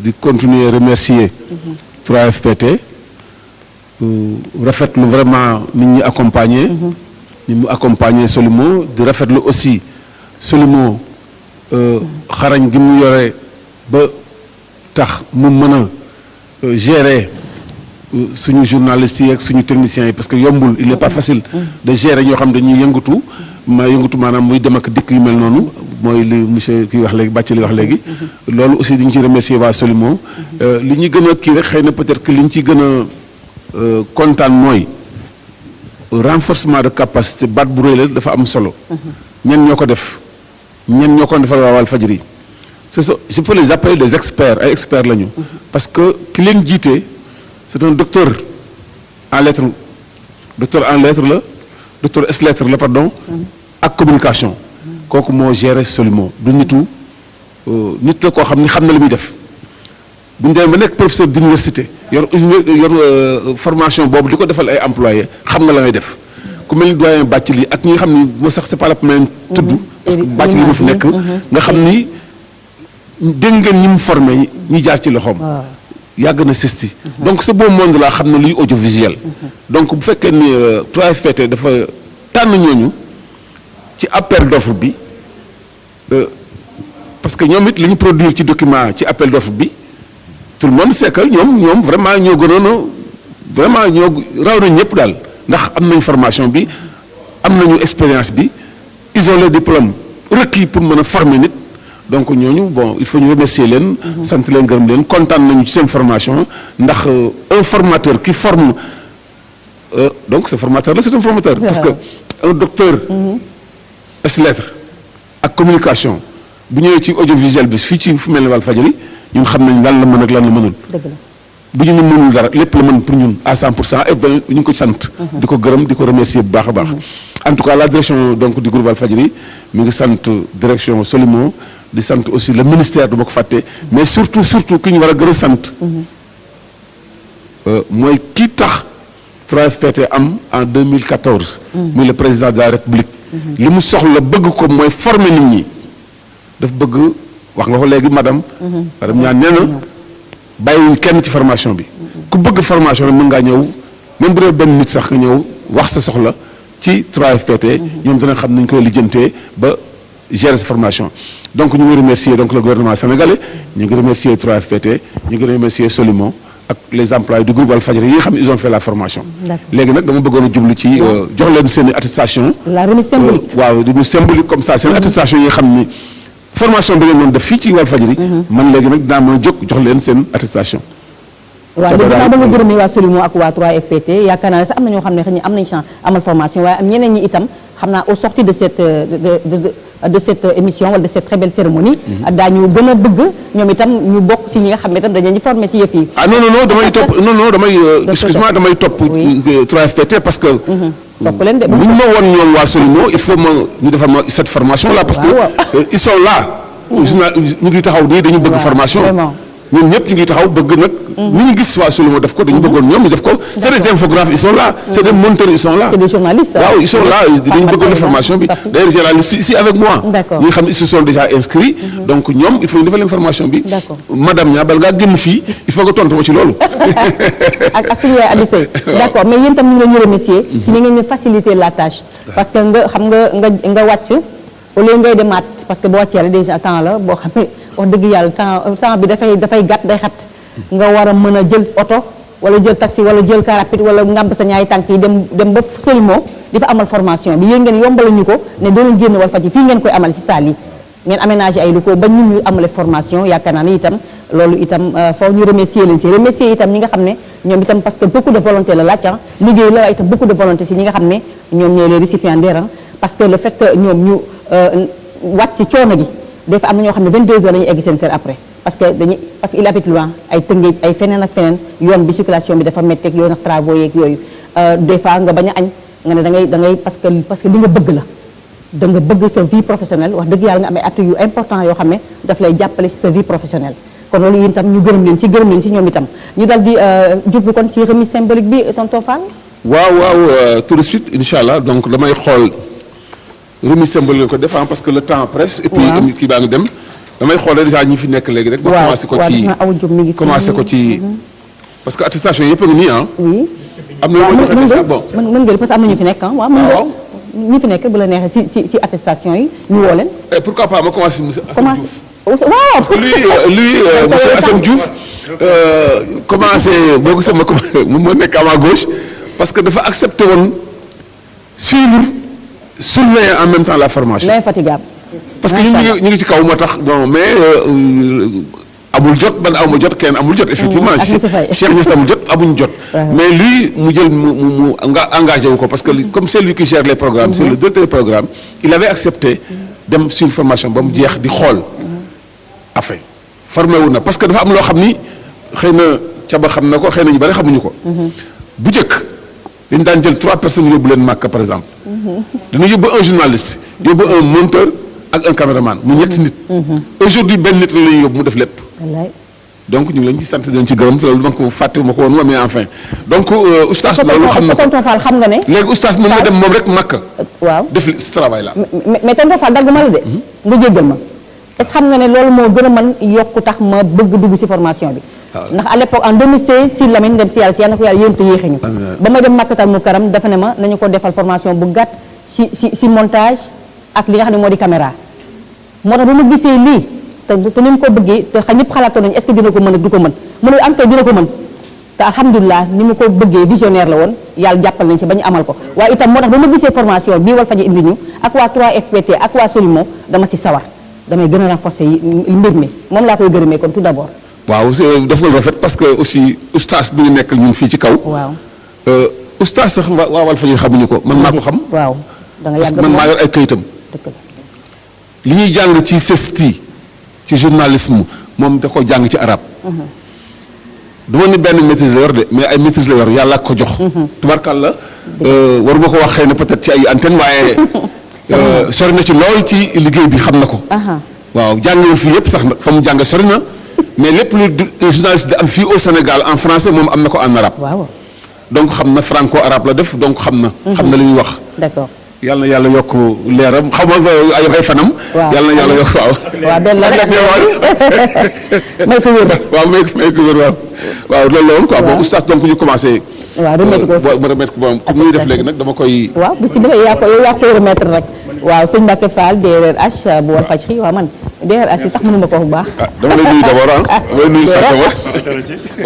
di continuer remercier 3FPT rafetlu vraiment nit ñi accompagner. ni mu accompagner Solimo di rafetlu aussi Solimo xarañ gi mu yore ba tax mu mën a gérer. suñu journalistes yi ak suñu techniciens yi parce que yombul il n'est pas facile de gérer ñoo xam dañuy yëngatu maanaam muy dem ak dikk yu mel noonu mooy li monsieur kii wax léegi Bathily wax léegi loolu aussi dañu ci remercier waa Solimo li ñu gën a kii rek xëy na peut-être que li ñu ci gën a kontaan mooy renforcement de capacité baat bu rëy la dafa am solo ñan ñoo ko def ñan ñoo ko defal waa Walfadjri c'est ça je peux les appeler des experts ay experts lañu parce que ki leen jiite c'est un docteur en lettres la docteur ès lettres la pardon ak communication kooku moo géré Solimo du nit la koo xam ni xam na li muy def bu ñu demee ba nekk professeur d'université yor formation boobu di ko defal ay employés xam nga la ngay def ku mel ni doyen Bathily ak ñi nga xam ni moo sax c'est pas la première tudd parce que Bathily mu fi nekk nga xam ni dégg ngeen ñi mu formé ñi jaar ci loxoom yàgg na CESTI donc ce beau monde là xam na luy audiovisuel donc bu fekkee ni 3FPT dafa tànn ñooñu ci appel d'offre bi parce que ñoom it li ñu produire ci document ci appel d'offre bi tout le monde sait que ñoom vraiment ñoo gënoon a vraiment ñoo raw nañ ñëpp daal ndax am nañ formation bi am nañu expérience bi ils ont les diplômes requis pour mën a former nit donc ñooñu bon il faut ñu remercier leen sant leen gërëm leen kontaan nañu ci seen formation ndax un formateur qui forme donc ce formateur là c'est un formateur parce que un docteur ès lettres ak communication bu ñëwee ci audiovisuel bi fii ci fu mel ne Walfadjri ñun xam nañ lan la mën ak lan la mënul bu ñu mënul dara lépp la mën pour ñun à 100% et bien ñu ngi ko sant di ko gërëm di ko remercier bu baax a baax en tout cas la direction donc du groupe Walfadjri mi ngi sant direction Solimo di sant aussi le ministère du ma ko fàtte mais surtout ki ñu war a gën a sant mooy kii tax 3FPT am en 2014 muy le président de la République li mu soxla bëgg ko mooy former nit ñi daf bëgg wax nga ko léegi madame Niane nee na bàyyiwuñ kenn ci formation bi ku bëgg formation rek mën ngaa ñëw même bu dee benn nit sax nga ñëw wax sa soxla ci 3FPT ñoom dina xam nañ koy lijjantee ba gérer sa formation donc ñu ngi remercier donc le gouvernement sénégalais ñu ngi remercier 3FPT ñu ngi remercier Solomon ak les employés du groupe Walfadjri yi nga xam ne ils ont fait la formation léegi nag dama bëggoon a jublu ci jox leen seen attestation la remise symbolique waaw di ñu symbolique comme ça seen attestation yi nga xam ni formation bi ngeen doon def fii ci Walfadjri man léegi nag dinaa mën a jóg jox leen seen attestation waaw léegi naa ba nga gërëmee waa Solimo ak waa 3FPT yaakaar naa ne sax am na ñoo xam ne xëy na am nañ chance amal formation waaye am ñeneen ñi itam xam naa au sorti de cette émission wala de cette très belle cérémonie daañu gën a bëgg ñoom itam ñu bokk si ñi nga xam ne itam dañu formé si yëf yi excuse-moi damay topp 3FPT parce que topp leen de bu ñu ma woon ñoom waa Solimo il faut ma ñu defal ma cette formation là parce que ils sont là ñu ngi taxaw nii dañu bëgg formation ñun ñëpp ñu ngi taxaw bëgg nag ni ñu gis waa Solimo def ko dañu bëggoon ñoom ñu def ko c'est des infographes ils sont là c'est des monteurs ils sont là c'est des journalistes waaw ils sont là dañu bëggoon la formation bi d'ailleurs j'ai la liste ici avec moi ñi nga xam ne ils se sont déjà inscrits donc ñoom il faut ñu defal leen formation bi madame Nia bal ngaa génn fii il faut nga tontu ma ci loolu ak suñu yaay Aliou Seye d'accord mais yéen tam ñu ngi leen ñu remercier si ni ngeen ñu faciliter la tâche parce que nga xam nga wàcc au lieu ngay demaat parce que boo wàccee la déjà temps la boo xam ne wax dëgg yàlla temps bi dafay gàtt day xat nga war a mën a jël oto wala jël taxi wala jël car rapide wala ngàmb sa ñaari tànk yi dem ba Solimo di fa amal formation bi yéen ngeen yombal ñu ko ne doo leen génn Walfadjri fii ngeen koy amal ci salle yi ngeen aménagé ay locaux ba ñun ñu amale formation yaakaar naa ne itam loolu itam foofu ñu remercier leen si remercier itam ñi nga xam ne ñoom itam parce que beaucoup de volonté la laaj liggéey la waaye itam beaucoup de volonté si ñi nga xam ne ñoom ñooy les récipiendaires parce que le fait que ñoom ñu wàcc ci coono gi des fois am na ñoo xam ne 22 heures la ñuy egg seen kër après parce que il habite loin ay Tëngéej ay feneen ak feneen yoon bi circulation bi dafa métteeg yooyu nag travaux yeeg yooyu des fois nga bañ a añ nga ne da ngay parce que li nga bëgg la da nga bëgg sa vie professionnelle wax dëgg yàlla nga am ay atouts yu important yoo xam ne daf lay jàppale si sa vie professionnelle kon loolu yéen itam ñu gërëm leen ci ñoom itam ñu dal di jublu kon ci remise symbolique bi tonton Fall waaw tout de suite incha allah donc damay xool remise symbolique ko def parce que le temps presse et puis kii baa ngi dem damay xool déjà ñi fi nekk léegi rek ma commencé ko ci parce que attestation yëpp a ngi nii oui am na bon mën nga parce que am na ñu fi nekk waaw mën ñi fi nekk bu la neexee si attestation yi ñu woo leen pourquoi pas ma commencé monsieur Assane Diouf waaw parce que lui monsieur Assane Diouf commencé boo gisee ma nekk à ma gauche parce que dafa accepté woon surveiller en même temps la formation. L'infatigable. parce que ñu ngi ci kaw moo tax bon mais amul jot man awma jot kenn amul jot effectivement Cheikh Niass amul jot amuñ jot mais lui mu jël mu engagé wu ko parce que comme c'est lui qui gère les programmes c'est le directeur des programmes il avait accepté dem sur formation ba mu jeex di xool affaire formé wu na parce que dafa am loo xam ni xëy na caba xam na ko xëy na ñu bari xamuñu ko bu njëkk dañ daan jël 3 personnes yóbbu leen Makka par exemple dañu yóbbu un journaliste yóbbu un monteur ak un caméraman mu ñetti nit aujourd'hui benn nit la ñuy yóbbu mu def lépp donc ñu ngi leen ci sant dañ ci gërëm loolu ma ko fàtte ma ko woon mais enfin donc oustaz loolu xam na ko tonton Fall xam nga ne léegi oustaz mën na dem moom rek Makka waaw def ce travail là mais tonton Fall dagg ma la de nga jéggal ma est-ce que xam nga ne loolu moo gën a mën yokku tax ma bëgg dugg ci formation bi ndax à l'époque en 2016 si Lamine dem si yàlla si yàlla na ko yàlla yéen te yéexiñu ba may dem Makkatal Mukarram dafa ne ma nañu ko defal formation bu gàtt si montage ak li nga xam ne moo di caméra moo tax ba ma gisee lii te ni mu ko bëggee te ñëpp xalaatoon nañu est-ce que dina ko mën ak du ko mën mu ne am kay dina ko mën te alhamdulilah ni mu ko bëggee visionnaire la woon yàlla jàppal nañ si ba ñu amal ko waaye itam moo tax ba ma gisee formation bii Walfadjri indi ñu ak waa 3FPT ak waa Solimo dama si sawar damay gën a renforcer mbir mi moom laa koy gërëmee kon tout d'abord waaw daf nga rafet parce que aussi oustaz bi ñu nekkal ñun fii ci kaw waaw oustaz sax waa Walfadjri xamuñu ko man maa ko xam waaw da nga parce yàgg que man maa yor ay kayitam li ñuy jàng ci CESTI ci journalisme moom da ko jàng ci arabe du ma ni benn maîtrise la yor de mais ay maîtrise la yor yàlla ko jox tubarkàlla war ma ko wax xëy na peut-être ci ay antenne waaye sori na ci lool ci liggéey bi xam na ko waaw jàngewul fii yëpp sax fa mu jàng sori na mais lépp lu journaliste di am fii au Sénégal en français moom am na ko en arabe waaw donc xam na franco arabe la def donc xam na li ñuy wax d'accord yàlla na yàlla yokk leeram xaw ma ay fanam. waaw yàlla na yàlla yokk waaw. waaw benn la rek may ko wér rek. waaw may ko wér waaw. waaw loolu la woon quoi bon oustaz donc ñu commencé. waaw remettre ko ma remettre ko moom comme ni ñuy def léegi nag dama koy. waaw bisimilah yaa koy remettre rek. waaw sëñ Mbacke Fall DRH bu Walfadjri waaw man DRH yi tax mënuma ko wax bu baax. dama lay nuyu d'abord ah. dama lay nuyu sax d'abord.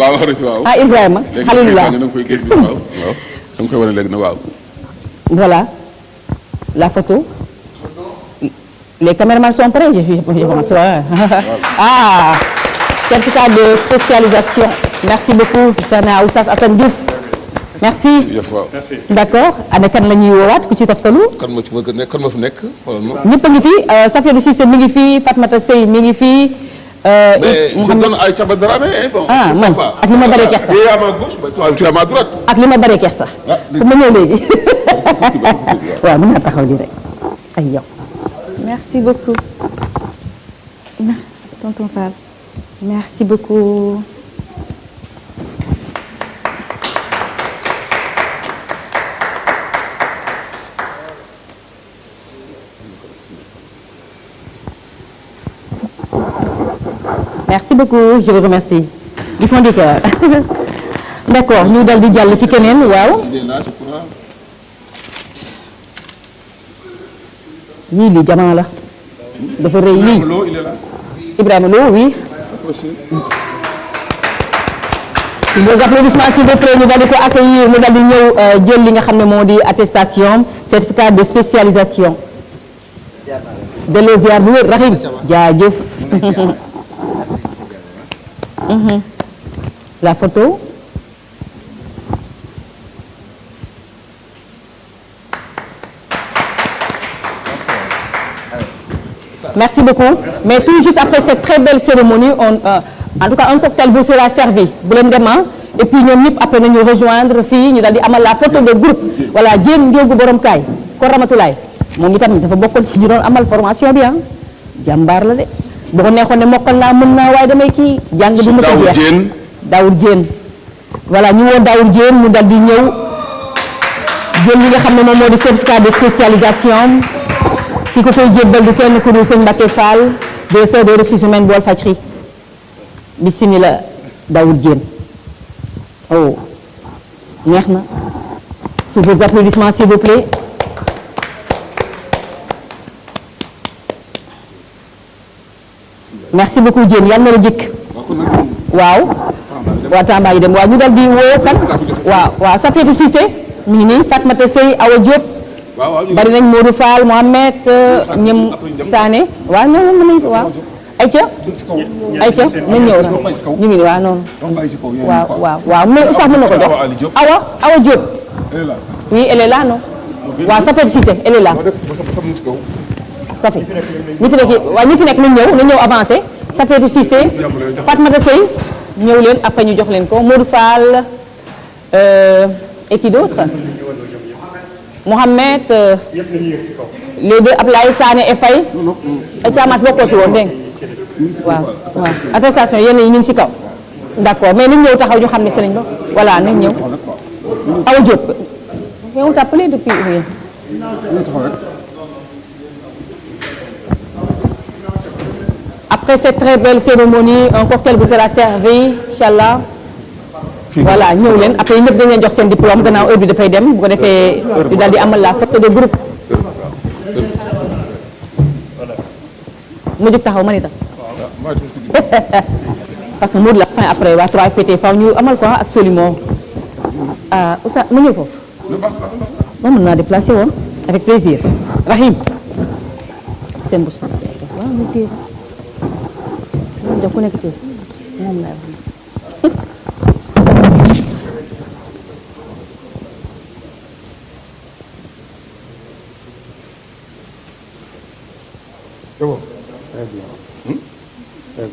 waaw waaw. ah Ibrahima. Khalilullah léegi da nga koy génn waaw waaw. da nga koy wane léegi nag waaw. voilà la photo. Les caméramans sont prêts, je pense. Ouais. Ah, certificat de spécialisation. Merci beaucoup, Sana Oussas Assane Diouf. Merci. D'accord. Ana kan la ñuy woowaat ku ci toftalu. kan moo ci nekk kan moo fi nekk xoolal ma. ñëpp a ngi fi Safiatou Cissé mi ngi fi Fatmata Sey mi ngi fi. mais je donne ay Thiaba Dramé bon. ah man ak li ma baree kersa. tu es à ma gauche tu es à ma droite. ak li ma baree kersa. fu ma ñëw léegi. waaw mën naa taxaw di rek ay yow. Merci beaucoup. Tonton Fall. Merci beaucoup. Merci beaucoup, je vous remercie. Du fond du cœur. D'accord, ñu dal di jàll ci keneen waaw. lii li jamono la dafa rëy lii Ibrahima Lo oui. les applaudissements s'il vous plaît ñu daal di ko accueillir mu daal di ñëw jël li nga xam ne moo di attestation certificat de spécialisation. delloo ziar bu wér Rahim jaajëf. la photo. Merci beaucoup. Mais tout juste après cette très belle cérémonie, en tout cas un cocktail vous sera servi bu leen dem et puis ñoom ñëpp après nañu rejoindre fii ñu daal di amal la photo de groupe voilà jéem njóogu borom kaay ko Ramatulaay moom itam dafa bokkoon ci ñu doon amal formation bi jàmbaar la de boo ko neexoon ne mokkal naa mën naa waaye damay kii jàng du ma ko jeex Daoud Diène voilà ñu woo Daoud Diène mu daal di ñëw jël li nga xam ne moom moo di certificat de spécialisation ki ko koy jébbal du kenn ku dul sëñ Mbacke Fall directeur des ressources humaines bu Walfadjri bismillah Daoud Diène oh neex na sous vos applaudissements s'il vous plaît. merci beaucoup Diène yal na la jikk waaw waa Tamba yi dem waaw ñu dal di woo kan waaw Safiatou Cissé mi ngi nii Fatmata Sey Awa Diop bari nañ Modou Fall Mohamed ñëm Sané waaw ñoo mën nañ ko waaw ayca nañ ñëw na ñu ngi nii waaw noonu waaw mais sax mën na ko jox Awa Diop oui elle est là non waaw Safiatou Cissé elle est là Safi ñi fi nekk nañ ñëw avancé Safiatou Cissé Fatmata Sey ñëw leen après ñu jox leen ko Modou Fall et qui d'autre Mohamed les deux Ablaye Sané et Faye Thiamas bokkoo si woon dégg nga waaw attestation yenn yi ñu ngi si kaw d'accord mais nañ ñëw taxaw ñu xam ne sëriñ ba voilà nañ ñëw Awa Diop on t'a appelé depuis après cette très belle cérémonie un cocktail vous sera servi inchallah voilà ñëw leen après ñëpp dañ leen jox seen diplôme gannaaw heure bi dafay dem bu ko defee ñu daal di amal la photo de groupe mu jóg taxaw man itam parce que mot de la fin après waa 3FPT faw ñu amal quoi absolument Oussa mu ñëw foofu moom mën naa déplacé woon avec plaisir Rahim seen bos waaw ñu téye jox ku nekk téye moom laa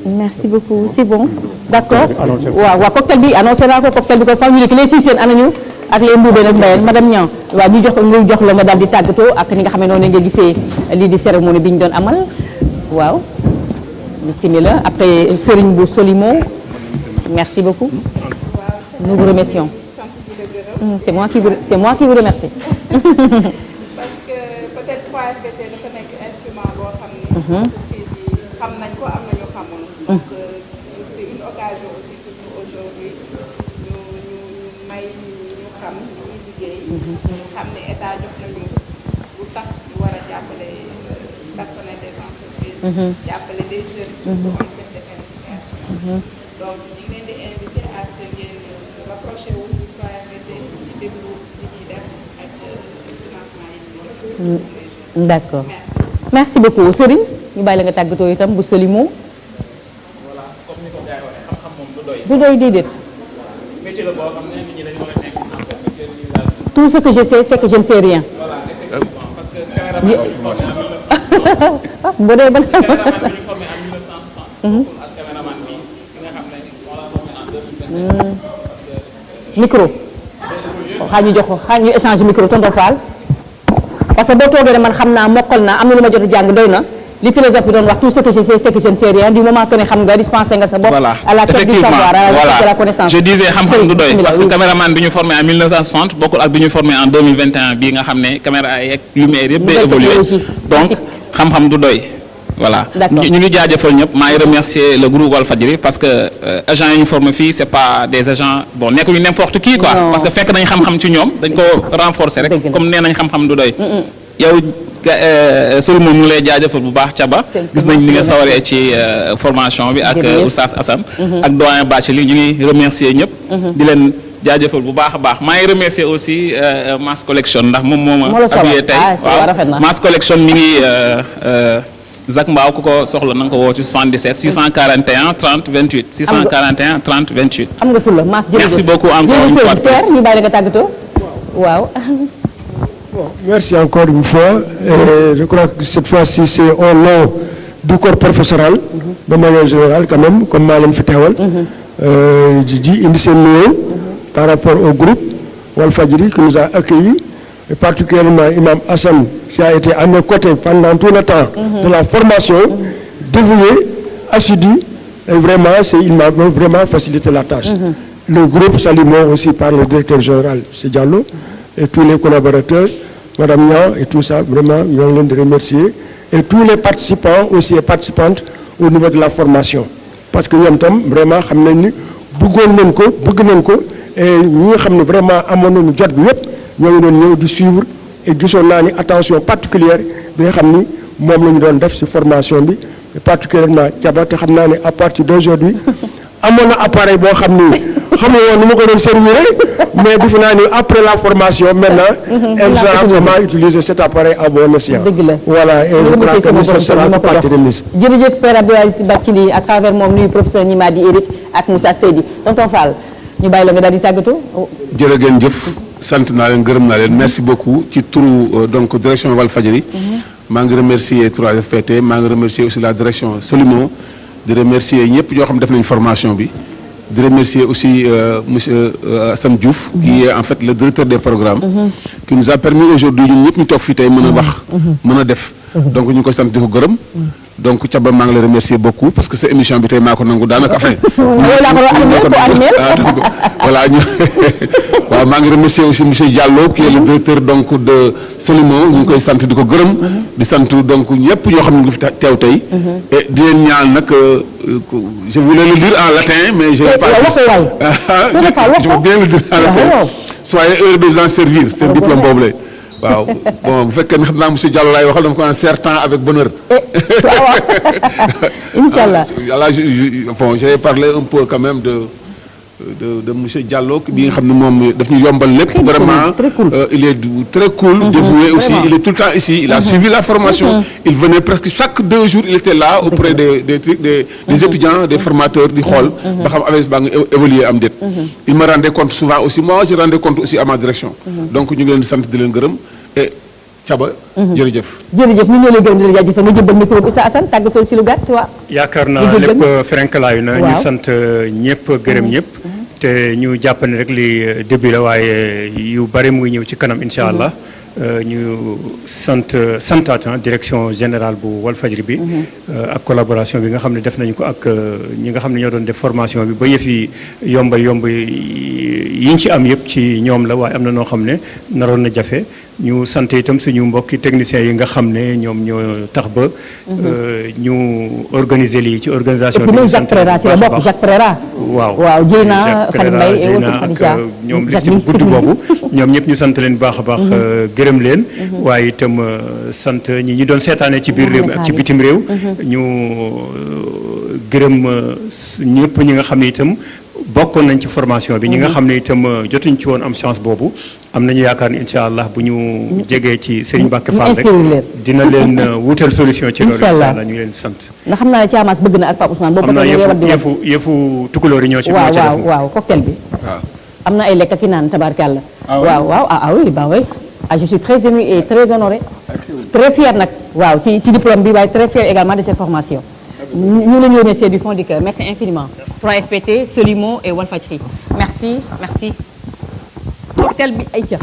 merci beaucoup c'est bon d'accord waaw cocktail bi annoncé naa ko cocktail bi ko fa ñu nekk les six seen anañu ak les mbuubeen ak mbayeen madame Niang waaw ñu jox la nga daal di tàggatoo ak ni nga xam ne noonu nga gisee lii di cérémonie bi ñu doon amal waaw bismillah après Serigne bu Solimo merci beaucoup nous vous remercions c'est moi qui vous remercie parce que 3FPT dafa nekk instrument boo xam ni. entreprise yi xam nañ ko am nañu xamul. donc c'est une occasion aussi pour nous aujourd'hui ñu may ñu xam ñuy liggéey. ñu xam ne état jox nañu bu tax ñu war a jàppale personnel des entreprises. jàppale des jeunes. surtout en termes de qualification. donc ñu ngi leen di inviter à ce que ngeen rapproché wu 3FPT ci déglu li ñuy def ak financement yi. d'accord merci beaucoup Serigne ñu bàyyi la nga tàggatoo itam bu Solimo. voilà comme ni ko gars yi waxee xam-xam moom du doy. du doy déedéet. métier la boo xam ne nit ñi dañu war a nekk en fait. tout ce que je sais c'est que je ne sais rien. voilà effectivement parce que caméraman bi ñu formé en 1960. bu dee ban. caméraman bi ñu formé en 1960. bokkul ak caméraman bi nga xam ne on l'a formé en 2021. micro. xaar ñu jox ko xaar ñu échange micro tonton Fall. parce que boo toogee ne man xam naa mokkal naa am na lu ma jot a jàng doy na li philosophe bi doon wax tout ce que je sais c'est que je ne sais rien du moment que ne xam nga dispensé nga sa bopp. voilà à la quête du savoir à la recherche de la connaissance. je disais xam-xam du doy parce que oui. caméraman bi ñu formé en 1960 bokkul ak bi ñu formé en 2021 bii nga xam ne caméra yeeg lumière yëpp day évolué donc xam-xam du doy. voilà D'accord. ñu ngi jaajëfal ñëpp maa ngi remercier le groupe Walfadjri parce que agents yi ñu formé fii c'est pas des agents bon nekkuñu n'importe qui quoi. Non. parce que fekk nañ xam-xam ci ñoom dañ ko renforcer rek. Dëgg la. comme nee nañ xam-xam du doy. yow Solimo mu lay jaajëfal bu baax Thiaba gis nañ ni nga sawaree ci formation bi ak Jërëjëf. Oustaz Assane ak doyen Bathily ñu ngi remercier ñëpp di leen jaajëfal bu baax a baax maa ngi remercier aussi Mass Collection ndax moom moo ma habillé tey rafet na. Mass Collection mi ngi Zac Mbao ku ko soxla na nga ko woo ci 77 641 30 28 641 30 28 am nga fulla Mass jërëjëf merci beaucoup encore une fois de plus. ñu bàyyi la nga tàggatoo waaw. Bon, merci encore une fois. Et je crois que cette fois-ci, c'est au nom du corps professoral, de manière générale quand même, comme Malem Fitawal. Je dis une par rapport au groupe Walfadjri qui nous a accueillis, et particulièrement Imam Hassan, qui a été à mes côtés pendant tout le temps de la formation, dévoué, assidu, et vraiment, il m'a vraiment facilité la tâche. Le groupe Salimo aussi par le directeur général, c'est Diallo, et tous les collaborateurs, Madame Nian et tout ça, vraiment, nous allons les remercier. Et tous les participants aussi et participantes au niveau de la formation. Parce que nous avons vraiment, et nous avons vraiment amené nous jot bi yépp ñoo ngi doon ñëw di suivre et gisoon naa ni attention particulière bi nga xam ni moom la ñu doon def ci formation bi et particulièrement Thiaba te xam naa ne à partir d'aujourd'hui amoon na appareil boo xam ni xam nga woon ni ma ko doon servir mais defe naa ni après la formation maintenant elle saura comment utiliser cet appareil à bon escient. dëgg la Voilà et je crois que nous sera partie remise. jërëjëf Père Abdoulaye Bathily à travers moom nuyu professeur Nimadi Eric ak Moussa Seydi tonton Fall ñu bàyyi la nga daal di tàggatoo. jërë ngeen jëf sant naa leen gërëm naa leen merci beaucoup ci turu donc direction Walfadjri maa ngi remercier 3FPT maa ngi remercier aussi la direction Solimo di remercier ñëpp ñoo xam def nañ formation bi di remercier aussi monsieur Assane Diouf qui est en fait le directeur des programmes qui nous a permis aujourd'hui ñun ñëpp ñu toog fii tey mën a wax mën a def donc ñu ngi koy sant di ko gërëm donc Thiaba maa ngi lay remercier beaucoup parce que sa émission bi tey maa ko nangu daanaka affaire voilà ñu waaw maa ngi remercier aussi monsieur Diallo qui est le directeur donc de Solimo ñu ngi koy sant di ko gërëm di sant donc ñëpp ñoo xam ne ngi fi teew tey et di leen ñaan nag je voulais le dire en latin mais je veux bien le dire en latin soyez heureux de vous en servir seen diplôme boobu la waaw bon bu fekkee ne xam naa monsieur Diallo laay waxal dama ko en certain avec bonheur. Inch'Allah. Là bon j'ai parlé un peu quand même de monsieur Diallo bi nga xam ne moom daf ñu yombal lépp vraiment il est très cool dévoué aussi il est tout le temps ici il a suivi la formation il venait presque chaque 2 jours il était là auprès des étudiants des formateurs di xool ba xam avec ba nga évoluer am déet il me rendait compte souvent aussi moi je rendais compte aussi à ma direction donc ñu ngi leen di sant di leen gërëm et Thiaba jërëjëf jërëjëf ñu ñoo lay gërëm di la jaajëfal nga jëbbal micro bi Oustaz Assane tàggatoo si lu gàtt waa yaakaar naa lépp ferenkalaayu na ñu sant ñëpp gërëm ñëpp te ñu jàpp ne rek li début la waaye yu bari mu ngi ñëw ci kanam incha allah ñu santaat direction générale bu Walfadjri bi ak collaboration bi nga xam ne def nañu ko ak ñi nga xam ne ñoo doon def formation bi ba yëf yi yomb yi ñu ci am yëpp ci ñoom la waaye am na noo xam ne naroon na jafe ñu sant itam suñu mbokki techniciens yi nga xam ne ñoom ñoo tax ba ñu organiser lii ci organisation bi. Jacques Préra si la bokk Jacques Préra. waaw Dieyna Khadim Mbaye et autres Khadija ñoom liste bu gudd boobu ñoom ñëpp ñu sant leen baax a baax gërëm leen waaye itam sant ñi ñu doon seetaane ci biir réew mi ak ci bitim réew ñu gërëm ñëpp ñi nga xam ne itam bokkoon nañ ci formation bi ñi nga xam ne itam jotuñ ci woon am chance boobu am nañu yaakaar ni incha allah bu ñu jegee ci Serigne Mbacké Fall rek dina leen wutal solution ci loolu incha allah ñu leen sant ndax xam naa ne Thiamas bëgg na ak Pape Ousmane boobu am na yëfu tukulóor yi ñoo ci waaw cocktail bi am na ay lekk ki naan tabarkàlla waaw oui bah oui je suis très ému et très honoré très fier nag waaw si diplôme bi waaye très fier également de cette formation ñu la ñu remercier du fond du cœur merci infiniment 3FPT Solimo et Walfadjri merci cocktail bi ay ca